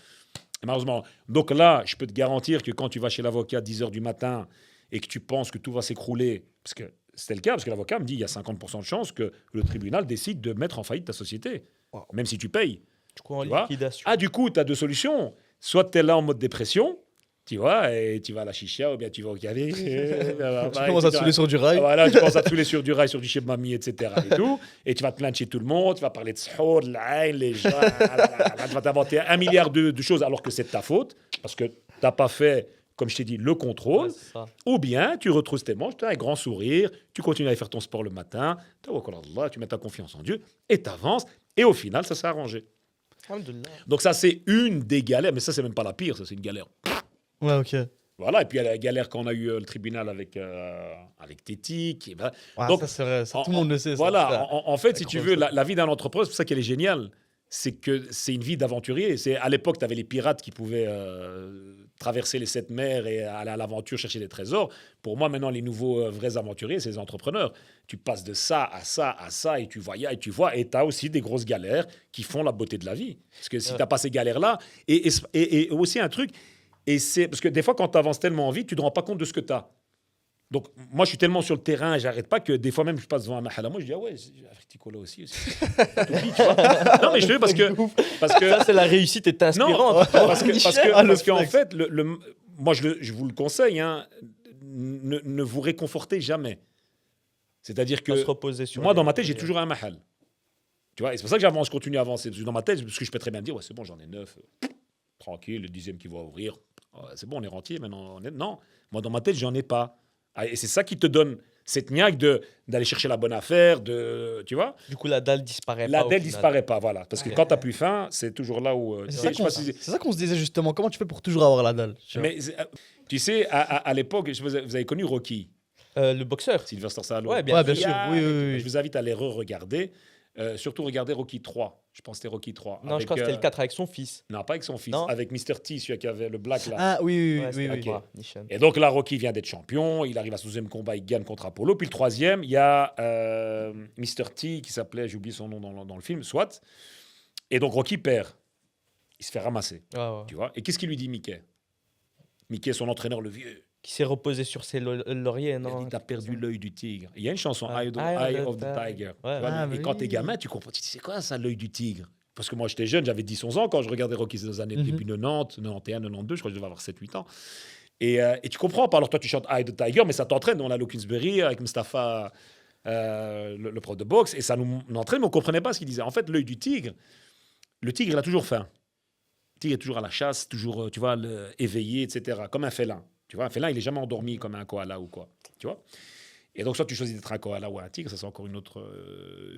Et malheureusement, donc là, je peux te garantir que quand tu vas chez l'avocat à 10h du matin et que tu penses que tout va s'écrouler, parce que c'était le cas, parce que l'avocat me dit, il y a 50% de chances que le tribunal décide de mettre en faillite ta société, même si tu payes. Du coup, en Tu vois. liquidation. Ah, du coup, tu as deux solutions. Soit tu es là en mode dépression, tu vois, et tu vas à la chicha ou bien tu vas au café. Tu commences à te saouler sur du rail. Voilà, tu commences à te saouler sur du rail, sur du chez mamie, etc. Et tout. Et tu vas te plaindre chez tout le monde, tu vas parler de sahur, de l'aïn, les gens. Tu vas t'inventer 1 milliard de choses alors que c'est de ta faute, parce que tu n'as pas fait, comme je t'ai dit, le contrôle. Ouais, ou bien tu retrousses tes manches, tu as un grand sourire, tu continues à faire ton sport le matin, tu mets ta confiance en Dieu et tu avances. Et au final, ça s'est arrangé. Donc ça, c'est une des galères, mais ça, c'est même pas la pire, ça, c'est une galère. Ouais, ok. Voilà, et puis il y a la galère qu'on a eu le tribunal avec Tétique. Ben, donc, ça, c'est vrai, ça, tout le monde le sait. Voilà, ça. en fait, si tu veux, la vie d'un entrepreneur, c'est pour ça qu'elle est géniale. C'est que c'est une vie d'aventurier. À l'époque, tu avais les pirates qui pouvaient traverser les 7 mers et aller à l'aventure chercher des trésors. Pour moi, maintenant, les nouveaux vrais aventuriers, c'est les entrepreneurs. Tu passes de ça à ça à ça et tu voyages et tu vois. Et tu as aussi des grosses galères qui font la beauté de la vie. Parce que si tu n'as pas ces galères-là, et aussi un truc, et c'est parce que des fois, quand tu avances tellement vite, tu ne te rends pas compte de ce que tu as. Donc, moi, je suis tellement sur le terrain, j'arrête pas que des fois même, je passe devant un mahal. Moi, je dis, ah ouais, j'ai un friticola aussi. T'oublies, tu vois. Non, mais je te dis parce que ça, c'est la réussite est inspirante. Non, parce qu'en fait, moi, je vous le conseille, hein, ne vous réconfortez jamais. C'est-à-dire que se reposer sur moi, dans ma tête, j'ai toujours un mahal. Tu vois, et c'est pour ça que j'avance, je continue à avancer. Parce que dans ma tête, parce que je peux très bien me dire, ouais, c'est bon, j'en ai 9. Tranquille, le 10e qui va ouvrir. C'est bon, on est rentier maintenant. Non, moi, dans ma tête, j'en ai pas. Et c'est ça qui te donne cette niaque d'aller chercher la bonne affaire, tu vois. Du coup, la dalle disparaît pas. La dalle disparaît pas, voilà. Parce que quand tu n'as plus faim, c'est toujours là où... c'est ça qu'on se disait justement. Comment tu fais pour toujours avoir la dalle? Mais tu sais, à l'époque, vous avez connu Rocky. Le boxeur. Sylvester Stallone. Ouais, bien sûr. Oui. Je vous invite à aller re-regarder. Surtout regarder Rocky 3. Je pense que c'était Rocky 3. Non, je crois que c'était le 4 avec son fils. Non, pas avec son fils. Non. Avec Mr. T, celui qui avait le black là. Ah oui. Okay. Et donc là, Rocky vient d'être champion. Il arrive à son 2e combat, il gagne contre Apollo. Puis le 3e, il y a Mr. T qui s'appelait, j'ai oublié son nom dans le film, soit. Et donc Rocky perd. Il se fait ramasser. Tu vois. Et qu'est-ce qu'il lui dit, Mickey? Mickey, son entraîneur, le vieux. Qui s'est reposé sur ses lauriers, non? Il a dit, t'as perdu l'œil du tigre. Il y a une chanson, Eye of the Tiger. Ouais. Et quand t'es gamin, tu comprends. Tu dis, c'est quoi ça, l'œil du tigre? Parce que moi, j'étais jeune, j'avais 10-11 ans quand je regardais Rocky dans les années début 90, 91, 92, je crois que je devais avoir 7-8 ans. Et tu comprends pas. Alors toi, tu chantes Eye of the Tiger, mais ça t'entraîne. On a Kingsbury avec Mustafa, le prof de boxe, et ça nous entraîne, mais on comprenait pas ce qu'il disait. En fait, l'œil du tigre, le tigre, il a toujours faim. Le tigre est toujours à la chasse, toujours, tu vois, éveillé, etc. Comme un félin. Tu vois, un félin, il est jamais endormi comme un koala ou quoi. Tu vois. Et donc, soit tu choisis d'être un koala ou un tigre, ça c'est encore une autre...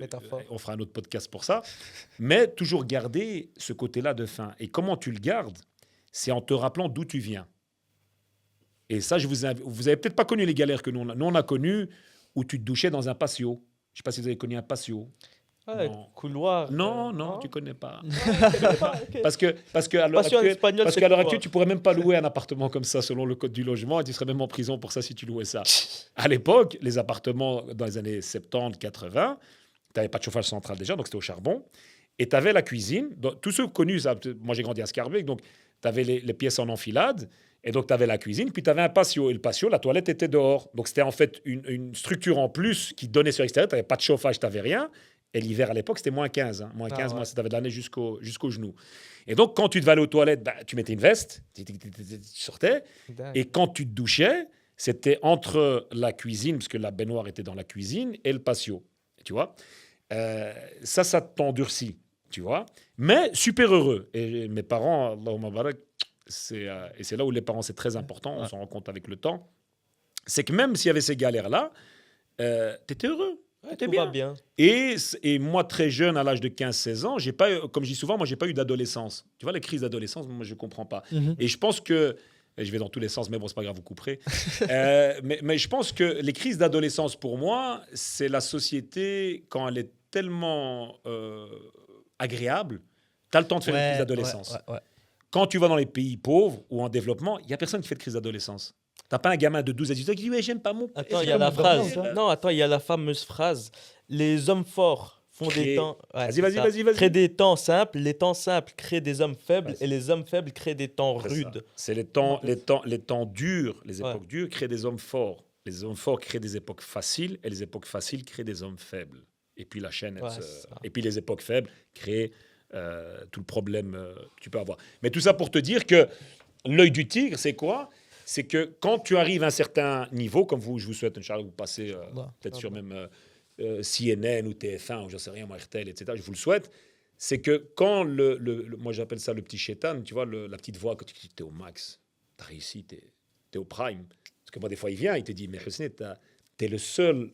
métaphore. On fera un autre podcast pour ça. Mais toujours garder ce côté-là de faim. Et comment tu le gardes? C'est en te rappelant d'où tu viens. Et ça, vous avez peut-être pas connu les galères que nous on a. Nous, on a connu où tu te douchais dans un patio. Je sais pas si vous avez connu un patio. Ouais, couloir. Non, tu connais pas. Okay. Parce qu'à l'heure actuelle, tu pourrais même pas louer un appartement comme ça selon le code du logement et tu serais même en prison pour ça si tu louais ça. À l'époque, les appartements dans les années 70, 80, tu n'avais pas de chauffage central déjà, donc c'était au charbon. Et tu avais la cuisine. Donc, tous ceux connus, ça, moi j'ai grandi à Scarbeck, donc tu avais les pièces en enfilade. Et donc, tu avais la cuisine, puis tu avais un patio. Et le patio, la toilette était dehors. Donc, c'était en fait une structure en plus qui donnait sur l'extérieur. Tu n'avais pas de chauffage, tu n'avais rien. Et l'hiver, à l'époque, c'était moins 15. Hein. Moins 15, ça t'avait de l'année jusqu'au genou. Et donc, quand tu devais aller aux toilettes, tu mettais une veste, tu sortais. Et quand tu te douchais, c'était entre la cuisine, parce que la baignoire était dans la cuisine, et le patio. Tu vois, ça t'endurcit, tu vois. Mais super heureux. Et mes parents, Allahumma barak, et c'est là où les parents, c'est très important, on s'en rend compte avec le temps, c'est que même s'il y avait ces galères-là, tu étais heureux. Tout va bien. Et moi, très jeune, à l'âge de 15-16 ans, comme je dis souvent, moi, j'ai pas eu d'adolescence. Tu vois, les crises d'adolescence, moi, je comprends pas. Et je pense que Et je vais dans tous les sens, mais bon, c'est pas grave, vous couperez. Mais je pense que les crises d'adolescence, pour moi, c'est la société, quand elle est tellement agréable, tu as le temps de faire une crise d'adolescence. Quand tu vas dans les pays pauvres ou en développement, il n'y a personne qui fait de crise d'adolescence. Tu n'as pas un gamin de 12 à 18 ans qui dit « Ouais, j'aime pas mon... » Attends, il y a la phrase. Non, attends, il y a la fameuse phrase. Les hommes forts font des temps... Vas-y. Créent des temps simples, les temps simples créent des hommes faibles et les hommes faibles créent des temps rudes. C'est les temps durs, les époques dures créent des hommes forts. Les hommes forts créent des époques faciles et les époques faciles créent des hommes faibles. Et puis la chaîne, et puis les époques faibles créent tout le problème que tu peux avoir. Mais tout ça pour te dire que l'œil du tigre, c'est quoi ? C'est que quand tu arrives à un certain niveau, comme vous, je vous souhaite, Inch'Allah, vous passez peut-être sur même CNN ou TF1 ou j'en sais rien, moi, RTL, etc. Je vous le souhaite. C'est que quand moi j'appelle ça le petit chétan, tu vois, la petite voix, quand tu dis t'es au max, t'as réussi, t'es au prime. Parce que moi, des fois, il vient, il te dit, mais Hussein, t'es le seul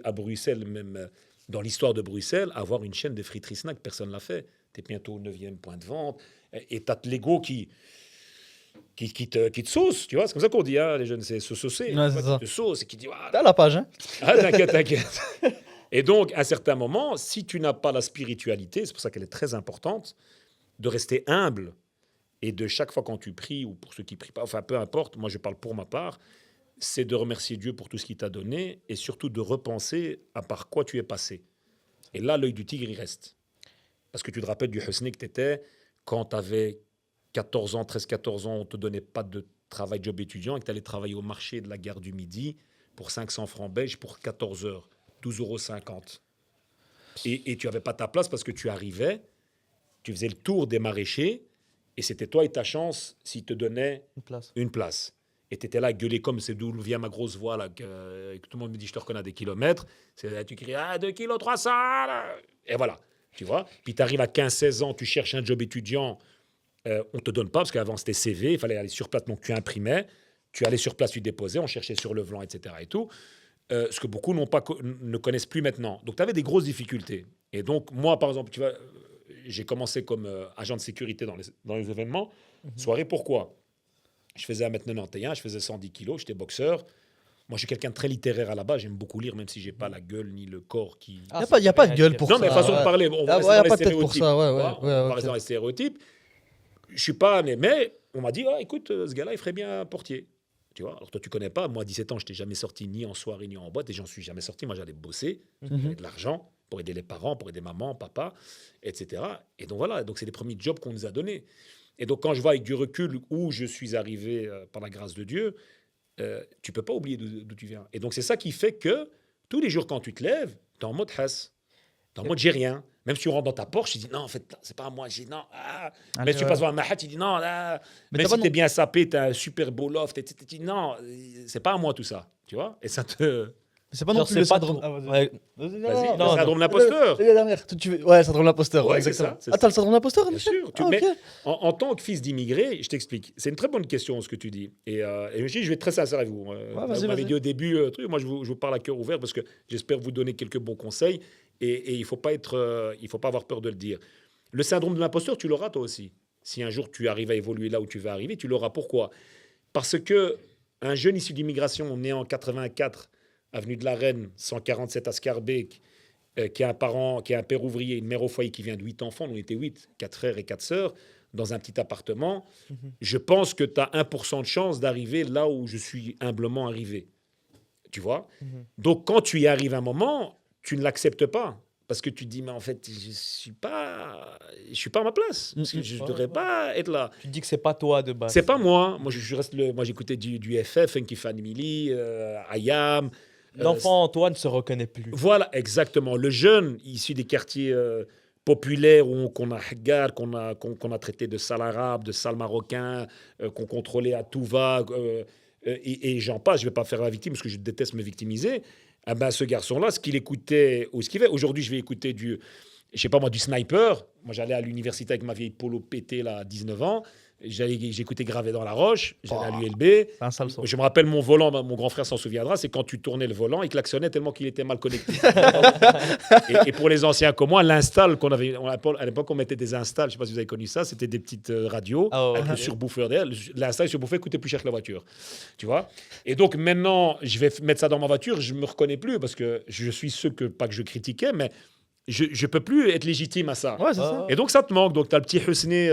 à Bruxelles, même dans l'histoire de Bruxelles, à avoir une chaîne de friterie snack. Personne ne l'a fait. T'es bientôt au 9e point de vente. Et t'as l'ego qui te sauce, tu vois, c'est comme ça qu'on dit, hein, les jeunes, c'est saucer. Ouais, c'est ça. Qui te sauce et qui dit... T'as la page, hein. T'inquiète. Et donc, à un certain moment, si tu n'as pas la spiritualité, c'est pour ça qu'elle est très importante, de rester humble et de chaque fois quand tu pries, ou pour ceux qui prient pas, enfin, peu importe, moi je parle pour ma part, c'est de remercier Dieu pour tout ce qu'il t'a donné et surtout de repenser à par quoi tu es passé. Et là, l'œil du tigre, il reste. Parce que tu te rappelles du Husni que tu étais quand tu avais 14 ans, 13-14 ans, on ne te donnait pas de travail, job étudiant, et que tu allais travailler au marché de la gare du Midi pour 500 francs belges pour 14 heures, 12,50 €. Et tu n'avais pas ta place parce que tu arrivais, tu faisais le tour des maraîchers, et c'était toi et ta chance s'ils te donnaient une place. Et tu étais là à gueuler comme c'est d'où vient ma grosse voix, là, que tout le monde me dit je te reconnais à des kilomètres. Tu cries 2 kg 300 là. Et voilà, tu vois. Puis tu arrives à 15-16 ans, tu cherches un job étudiant. On ne te donne pas, parce qu'avant, c'était CV, il fallait aller sur place, donc tu imprimais, tu allais sur place, tu déposais, on cherchait sur le Vlan, etc. Et tout, ce que beaucoup ne connaissent plus maintenant. Donc, tu avais des grosses difficultés. Et donc, moi, par exemple, tu vois, j'ai commencé comme agent de sécurité dans les événements. Soirée, pourquoi ? Je faisais 1m91, je faisais 110 kilos, j'étais boxeur. Moi, je suis quelqu'un de très littéraire à la base. J'aime beaucoup lire, même si je n'ai pas la gueule ni le corps qui... Il n'y a pas de gueule pour ça. Non, mais façon de parler, on va rester dans les stéréotypes. On va rester dans les stéréotypes. Je ne suis pas né, mais on m'a dit, écoute, ce gars-là, il ferait bien portier. Tu vois, alors toi, tu ne connais pas. Moi, à 17 ans, je n'étais jamais sorti ni en soirée, ni en boîte, et j'en suis jamais sorti. Moi, j'allais bosser, j'avais de l'argent pour aider les parents, pour aider maman, papa, etc. Et donc, voilà, donc c'est les premiers jobs qu'on nous a donnés. Et donc, quand je vois avec du recul où je suis arrivé par la grâce de Dieu, tu ne peux pas oublier d'où tu viens. Et donc, c'est ça qui fait que tous les jours, quand tu te lèves, tu es en mode has. Tu es en mode j'ai rien. Même si tu rentres dans ta Porsche, tu dis non, en fait, c'est pas à moi. Je dis non. Mais si tu passes devant un Mahat, tu dis non. Même si tu es bien sapé, tu as un super beau loft, etc. Tu dis non, c'est pas à moi tout ça. Tu vois ? Et ça te. C'est pas non plus le syndrome. Vas-y, le syndrome de l'imposteur. Ouais, syndrome de l'imposteur. Ouais, exactement. C'est ça. T'as le syndrome de l'imposteur, bien sûr. Mais en tant que fils d'immigré, je t'explique. C'est une très bonne question ce que tu dis. Et je vais être très sincère avec vous. Vous m'avez dit au début, moi je vous parle à cœur ouvert parce que j'espère vous donner quelques bons conseils. Et il faut pas avoir peur de le dire. Le syndrome de l'imposteur, tu l'auras toi aussi. Si un jour tu arrives à évoluer là où tu veux arriver, tu l'auras. Pourquoi ? Parce que un jeune issu d'immigration né en 84, avenue de la Reine, 147 à Scarbeck, qui a un père ouvrier, une mère au foyer qui vient de 8 enfants, on était 8, 4 frères et 4 sœurs, dans un petit appartement, je pense que tu as 1% de chance d'arriver là où je suis humblement arrivé. Tu vois ? Donc, quand tu y arrives un moment, tu ne l'acceptes pas. Parce que tu te dis, mais en fait, je suis pas à ma place. Parce que je ne devrais pas être là. Tu te dis que c'est pas toi de base. C'est pas moi. Moi, moi j'écoutais du FF, Funky Family, IAM. L'enfant Antoine ne se reconnaît plus. Voilà, exactement. Le jeune, issu des quartiers populaires qu'on a Haggar, qu'on a traité de sale arabe, de sale marocain, qu'on contrôlait à tout va, et j'en passe. Je ne vais pas faire la victime parce que je déteste me victimiser. Ah ben, ce garçon-là, ce qu'il écoutait ou ce qu'il fait. Aujourd'hui, je vais écouter du Sniper. Moi, j'allais à l'université avec ma vieille polo pétée là, à 19 ans. J'écoutais Gravé dans la Roche, j'allais à l'ULB. C'est un sale son. Je me rappelle mon volant, mon grand frère s'en souviendra, c'est quand tu tournais le volant, il klaxonnait tellement qu'il était mal connecté. et pour les anciens comme moi, l'install qu'on avait, à l'époque on mettait des installs, je ne sais pas si vous avez connu ça, c'était des petites radios avec le surboofer derrière. L'install surboofer coûtait plus cher que la voiture, tu vois. Et donc maintenant, je vais mettre ça dans ma voiture, je me reconnais plus parce que je suis pas que je critiquais, mais je peux plus être légitime à ça. Ouais, c'est ça. Et donc ça te manque. Donc tu as le petit Husni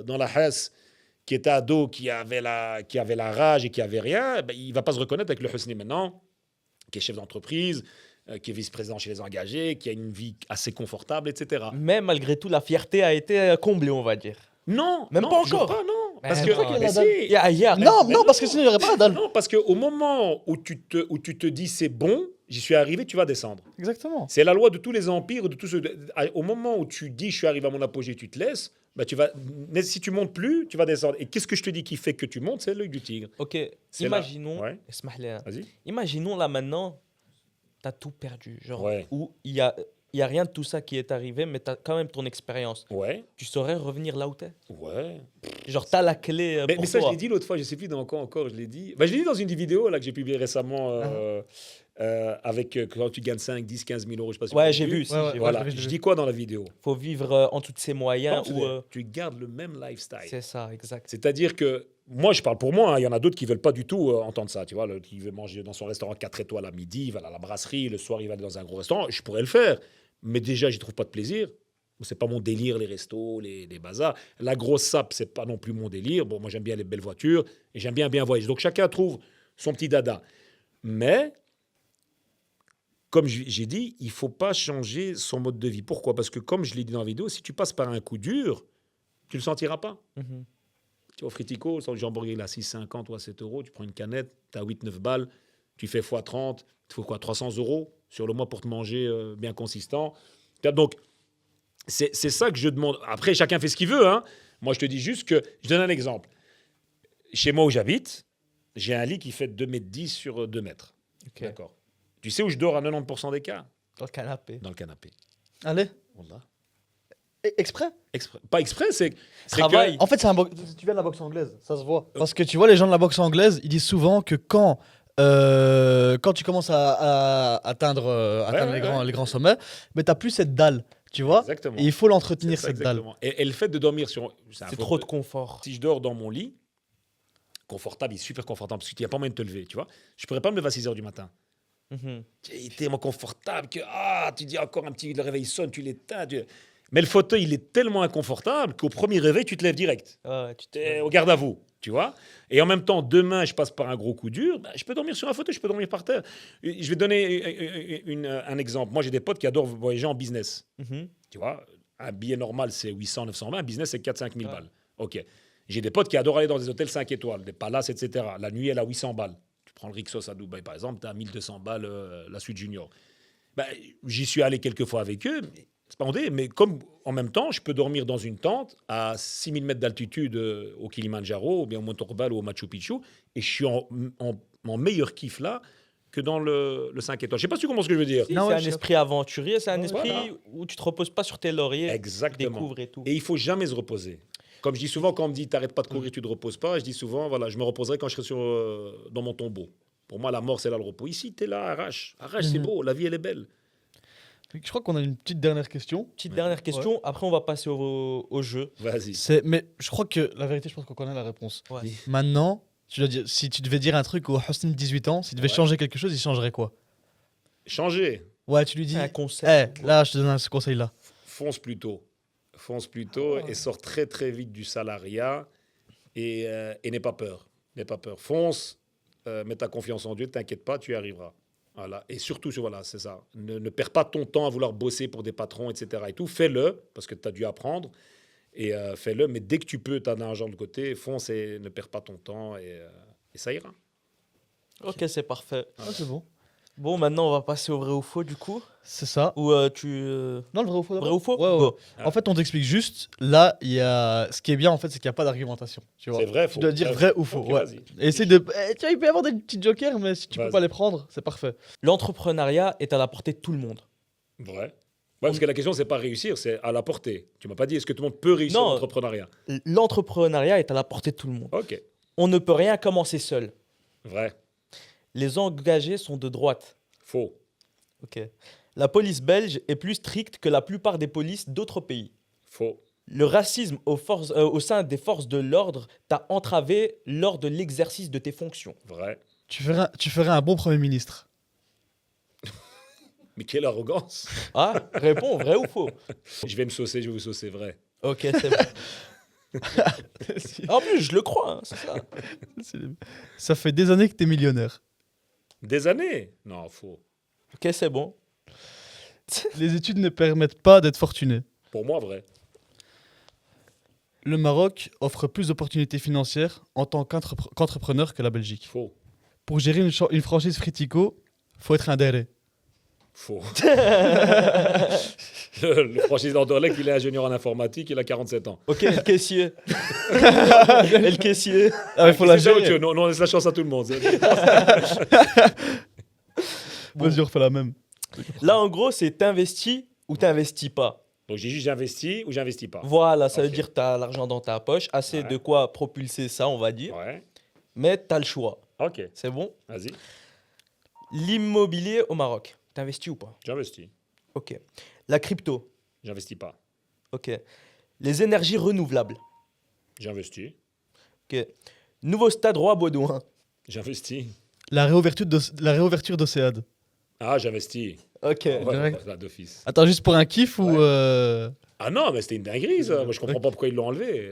dans la Hesse qui était ado, qui avait la rage et qui avait rien, ben, il va pas se reconnaître avec le Husni maintenant, qui est chef d'entreprise, qui est vice-président chez les engagés, qui a une vie assez confortable, etc. Mais malgré tout, la fierté a été comblée, on va dire. Non, même non, pas toujours encore. Pas, non. Mais Parce non, que mais si. Non, parce que sinon il n'y aurait pas la dalle. Non, parce qu'au moment où tu te dis c'est bon, j'y suis arrivé, tu vas descendre. Exactement. C'est la loi de tous les empires, de tous ceux. Au moment où tu dis je suis arrivé à mon apogée, tu te laisses. Bah, si tu montes plus, tu vas descendre. Et qu'est-ce que je te dis qui fait que tu montes? C'est l'œil du tigre. Ok, C'est imaginons. Ouais. Vas-y. Imaginons là maintenant, tu as tout perdu. Genre, Ouais. où il y a rien de tout ça qui est arrivé, mais tu as quand même ton expérience. Ouais. Tu saurais revenir là où tu es. Ouais. Genre, tu as la clé pour mais ça, toi. je l'ai dit l'autre fois, je sais plus dans quoi encore je l'ai dit. Bah, je l'ai dit dans une des vidéos là, que j'ai publiée récemment avec quand tu gagnes 5, 10, 15 000 euros, je sais pas si Ouais, vous j'ai avez vu. Si, Ouais, j'ai ouais, vu. Voilà. ouais, Je dis quoi dans la vidéo? Faut vivre en dessous de ses moyens. Tu gardes le même lifestyle. C'est ça, exact. C'est-à-dire que, moi, je parle pour moi, hein, il y en a d'autres qui veulent pas du tout entendre ça. Tu vois, qui veut manger dans son restaurant 4 étoiles à midi, il va à la brasserie, le soir, il va aller dans un gros restaurant. Je pourrais le faire. Mais déjà, j'y trouve pas de plaisir. C'est pas mon délire, les restos, les bazars. La grosse sape, c'est pas non plus mon délire. Bon, moi, j'aime bien les belles voitures et j'aime bien voyager. Donc, chacun trouve son petit dada. Mais, comme j'ai dit, il faut pas changer son mode de vie. Pourquoi? Parce que, comme je l'ai dit dans la vidéo, si tu passes par un coup dur, tu le sentiras pas. Mhm. Tu vas au Fritico, le jambon il est à 6,50 ou à 7 euros, tu prends une canette, tu as 8-9 balles, tu fais x30, il te faut quoi, 300 € sur le mois pour te manger bien consistant. Donc, c'est ça que je demande. Après, chacun fait ce qu'il veut. Hein. Moi, je te dis juste que, je donne un exemple. Chez moi où j'habite, j'ai un lit qui fait 2,10 m sur 2 mètres. Okay. D'accord. Tu sais où je dors à 90% des cas? Dans le canapé. Dans le canapé. Allez. Voilà. Exprès? Pas exprès, c'est Travail. En fait, tu viens de la boxe anglaise, ça se voit. Parce que tu vois, les gens de la boxe anglaise, ils disent souvent que quand tu commences à atteindre les grands sommets, mais tu n'as plus cette dalle, tu vois. Exactement. Et il faut l'entretenir, cette dalle. Et le fait de dormir sur... C'est trop de confort. Si je dors dans mon lit, confortable, il est super confortable, parce qu'il n'y a pas moyen de te lever, tu vois. Je ne pourrais pas me lever à 6 h du matin. Il est tellement confortable que tu dis encore un petit... Le réveil sonne, tu l'éteins. Mais le fauteuil, il est tellement inconfortable qu'au premier réveil, tu te lèves direct. Tu t'es au garde à vous, tu vois. Et en même temps, demain, je passe par un gros coup dur, je peux dormir sur un fauteuil, je peux dormir par terre. Je vais donner un exemple. Moi, j'ai des potes qui adorent voyager en business. Tu vois, un billet normal, c'est 800, 900 balles. Un business, c'est 4-5 000 balles. OK. J'ai des potes qui adorent aller dans des hôtels 5 étoiles, des palaces, etc. La nuit, elle a 800 balles. Tu prends le Rixos à Dubaï, par exemple, tu as 1200 balles la suite junior. J'y suis allé quelques fois avec eux, mais comme en même temps, je peux dormir dans une tente à 6000 mètres d'altitude au Kilimanjaro, ou bien au Mont Torbal ou au Machu Picchu, et je suis en meilleur kiff là que dans le 5 étoiles. Je sais pas si tu comprends ce que je veux dire. C'est un esprit aventurier, c'est un esprit où tu te reposes pas sur tes lauriers. Exactement. Tu découvres et tout. Et il faut jamais se reposer. Comme je dis souvent, quand on me dit t'arrêtes pas de courir, tu te reposes pas, je dis souvent, voilà, je me reposerai quand je serai dans mon tombeau. Pour moi, la mort, c'est là le repos. Ici, tu es là, arrache. Arrache, c'est beau, la vie, elle est belle. Je crois qu'on a une petite dernière question. Dernière question, après on va passer au jeu. Vas-y. Mais je crois que la vérité, je pense qu'on connaît la réponse. Ouais. Maintenant, si tu devais dire un truc au Hosni de 18 ans, s'il devait changer quelque chose, il changerait quoi? Changer. Ouais, tu lui dis. Un conseil. Là, je te donne ce conseil-là. Fonce plutôt et sors très très vite du salariat et n'aie pas peur. N'aie pas peur. Fonce, mets ta confiance en Dieu, t'inquiète pas, tu y arriveras. Voilà. Et surtout, voilà, c'est ça. Ne perds pas ton temps à vouloir bosser pour des patrons, etc. Et tout. Fais-le, parce que tu as dû apprendre. Et fais-le, mais dès que tu peux, tu as de l'argent de côté, fonce et ne perds pas ton temps. Et ça ira. Ok, c'est parfait. C'est bon. Bon, maintenant, on va passer au vrai ou faux, du coup. C'est ça. Ou Non, le vrai ou faux. Vrai ou faux? Ouais, ouais. Go. En fait, on t'explique juste. Là, ce qui est bien, en fait, c'est qu'il n'y a pas d'argumentation. Tu vois. C'est vrai, faux. Tu dois dire vrai ou faux. Ok, Ouais. vas-y. Essaye de. Tu vois, il peut y avoir des petits jokers, mais si tu peux pas les prendre, c'est parfait. L'entrepreneuriat est à la portée de tout le monde. Vrai. parce que la question, c'est pas réussir, c'est à la portée. Tu m'as pas dit, est-ce que tout le monde peut réussir l'entrepreneuriat? L'entrepreneuriat est à la portée de tout le monde. Ok. On ne peut rien commencer seul. Vrai. Les engagés sont de droite. Faux. Ok. La police belge est plus stricte que la plupart des polices d'autres pays. Faux. Le racisme au sein des forces de l'ordre t'a entravé lors de l'exercice de tes fonctions. Vrai. Tu ferais un bon Premier ministre. Mais quelle arrogance. Ah, réponds, vrai ou faux? Je vais me saucer, je vais vous saucer, vrai. Ok, c'est bon. En plus, je le crois, hein, c'est ça. Ça fait des années que t'es millionnaire. Des années? Non, faux. Ok, c'est bon. Les études ne permettent pas d'être fortuné. Pour moi, vrai. Le Maroc offre plus d'opportunités financières en tant qu'entrepreneur que la Belgique. Faux. Pour gérer une franchise Fritico, faut être un déré. Faux. Le franchiseur d'Anderlecht, il est ingénieur en informatique, il a 47 ans. Ok, le caissier. Et le caissier. Ah, il faut la C'est ça, gérer. non, on laisse la chance à tout le monde. Vas-y, on refait la même. Là, en gros, c'est t'investis ou t'investis pas. Donc j'ai juste j'investis ou j'investis pas. Voilà, ça veut Ok. dire que tu as l'argent dans ta poche, assez Ouais. de quoi propulser ça, on va dire. Ouais. Mais tu as le choix. Ok. C'est bon? Vas-y. L'immobilier au Maroc, t'investis ou pas? J'investis. Ok. La crypto, J'investis pas. ok. Les énergies renouvelables, J'investis. ok. Nouveau stade Roi-Baudouin, J'investis. La réouverture d'Océade. Ah, j'investis. ok. Ouais, direct. là, d'office. Attends, juste pour un kiff ou... Ah non, mais c'était une dinguerie, ça. Moi, je comprends pas pourquoi ils l'ont enlevé.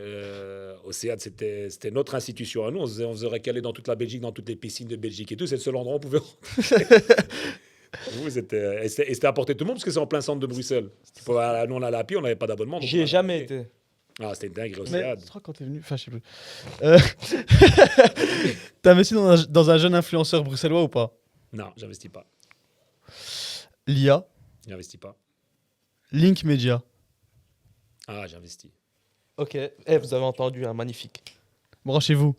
Océade, c'était notre institution à nous. On faisait recaler dans toute la Belgique, dans toutes les piscines de Belgique et tout. C'est le seul endroit où on pouvait rentrer. Vous, c'était à portée de tout le monde parce que c'est en plein centre de Bruxelles. Nous, on allait à pied, on n'avait pas d'abonnement. donc J'y on ai allait jamais à pied. été. Ah, c'était une dinguerie, Mais Océade. je crois quand t'es venu... Enfin, je sais plus. T'as investi dans un jeune influenceur bruxellois ou pas? Non, j'investis pas. L'IA, J'investis pas. Link Media. Ah, j'investis. Ok. Vous avez entendu, hein, magnifique. Branchez-vous.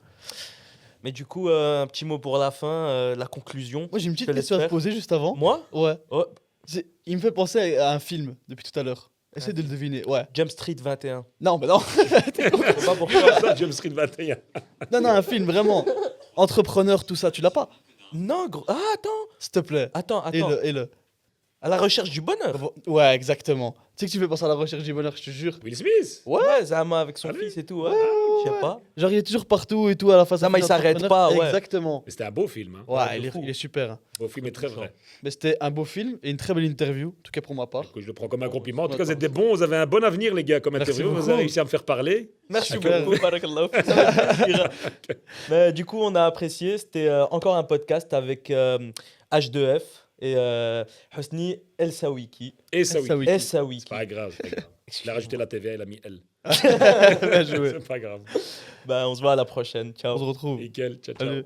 Mais du coup, un petit mot pour la fin, la conclusion. Moi, j'ai une petite Je te question à te laisse faire. poser juste avant. Moi? Ouais. Oh, Il me fait penser à un film depuis tout à l'heure. Essaie de le deviner. Ouais. Jump Street 21. Non, mais non. Je sais pas pourquoi. Ça, Jump Street 21. Non, un film, vraiment. Entrepreneur, tout ça, tu l'as pas? Non, gros. Ah, attends. S'il te plaît. Attends. Et le. À la recherche du bonheur. Ouais, exactement. Tu sais que tu fais penser à la recherche du bonheur, je te jure. Will Smith. Ouais, Zama avec son Ah oui. fils et tout. Ouais. Je sais pas. Genre, il est toujours partout et tout à la face. Non, mais il s'arrête pas, ouais. Exactement. Mais c'était un beau film. Hein. Ouais, de fou. il est super. Hein. Beau film et très vrai. Mais c'était un beau film et une très belle interview, en tout cas pour ma part. Écoute, je le prends comme un compliment. En tout cas, vous êtes des bons. Vous avez un bon avenir, les gars, comme Merci interview. Vous beaucoup. avez réussi à me faire parler. Merci Super. beaucoup, barakallah. Ça m'a fait plaisir. Mais du coup, on a apprécié. C'était encore un podcast avec H2F et Hosni El Sawiki. Et ça, oui. Ça, oui. El Sawiki. C'est pas grave. c'est pas grave. Il a rajouté la TVA, il a mis L. Bien joué. C'est pas grave. Bah, on se voit à la prochaine. Ciao. On se retrouve. Nickel. Ciao, ciao. Salut.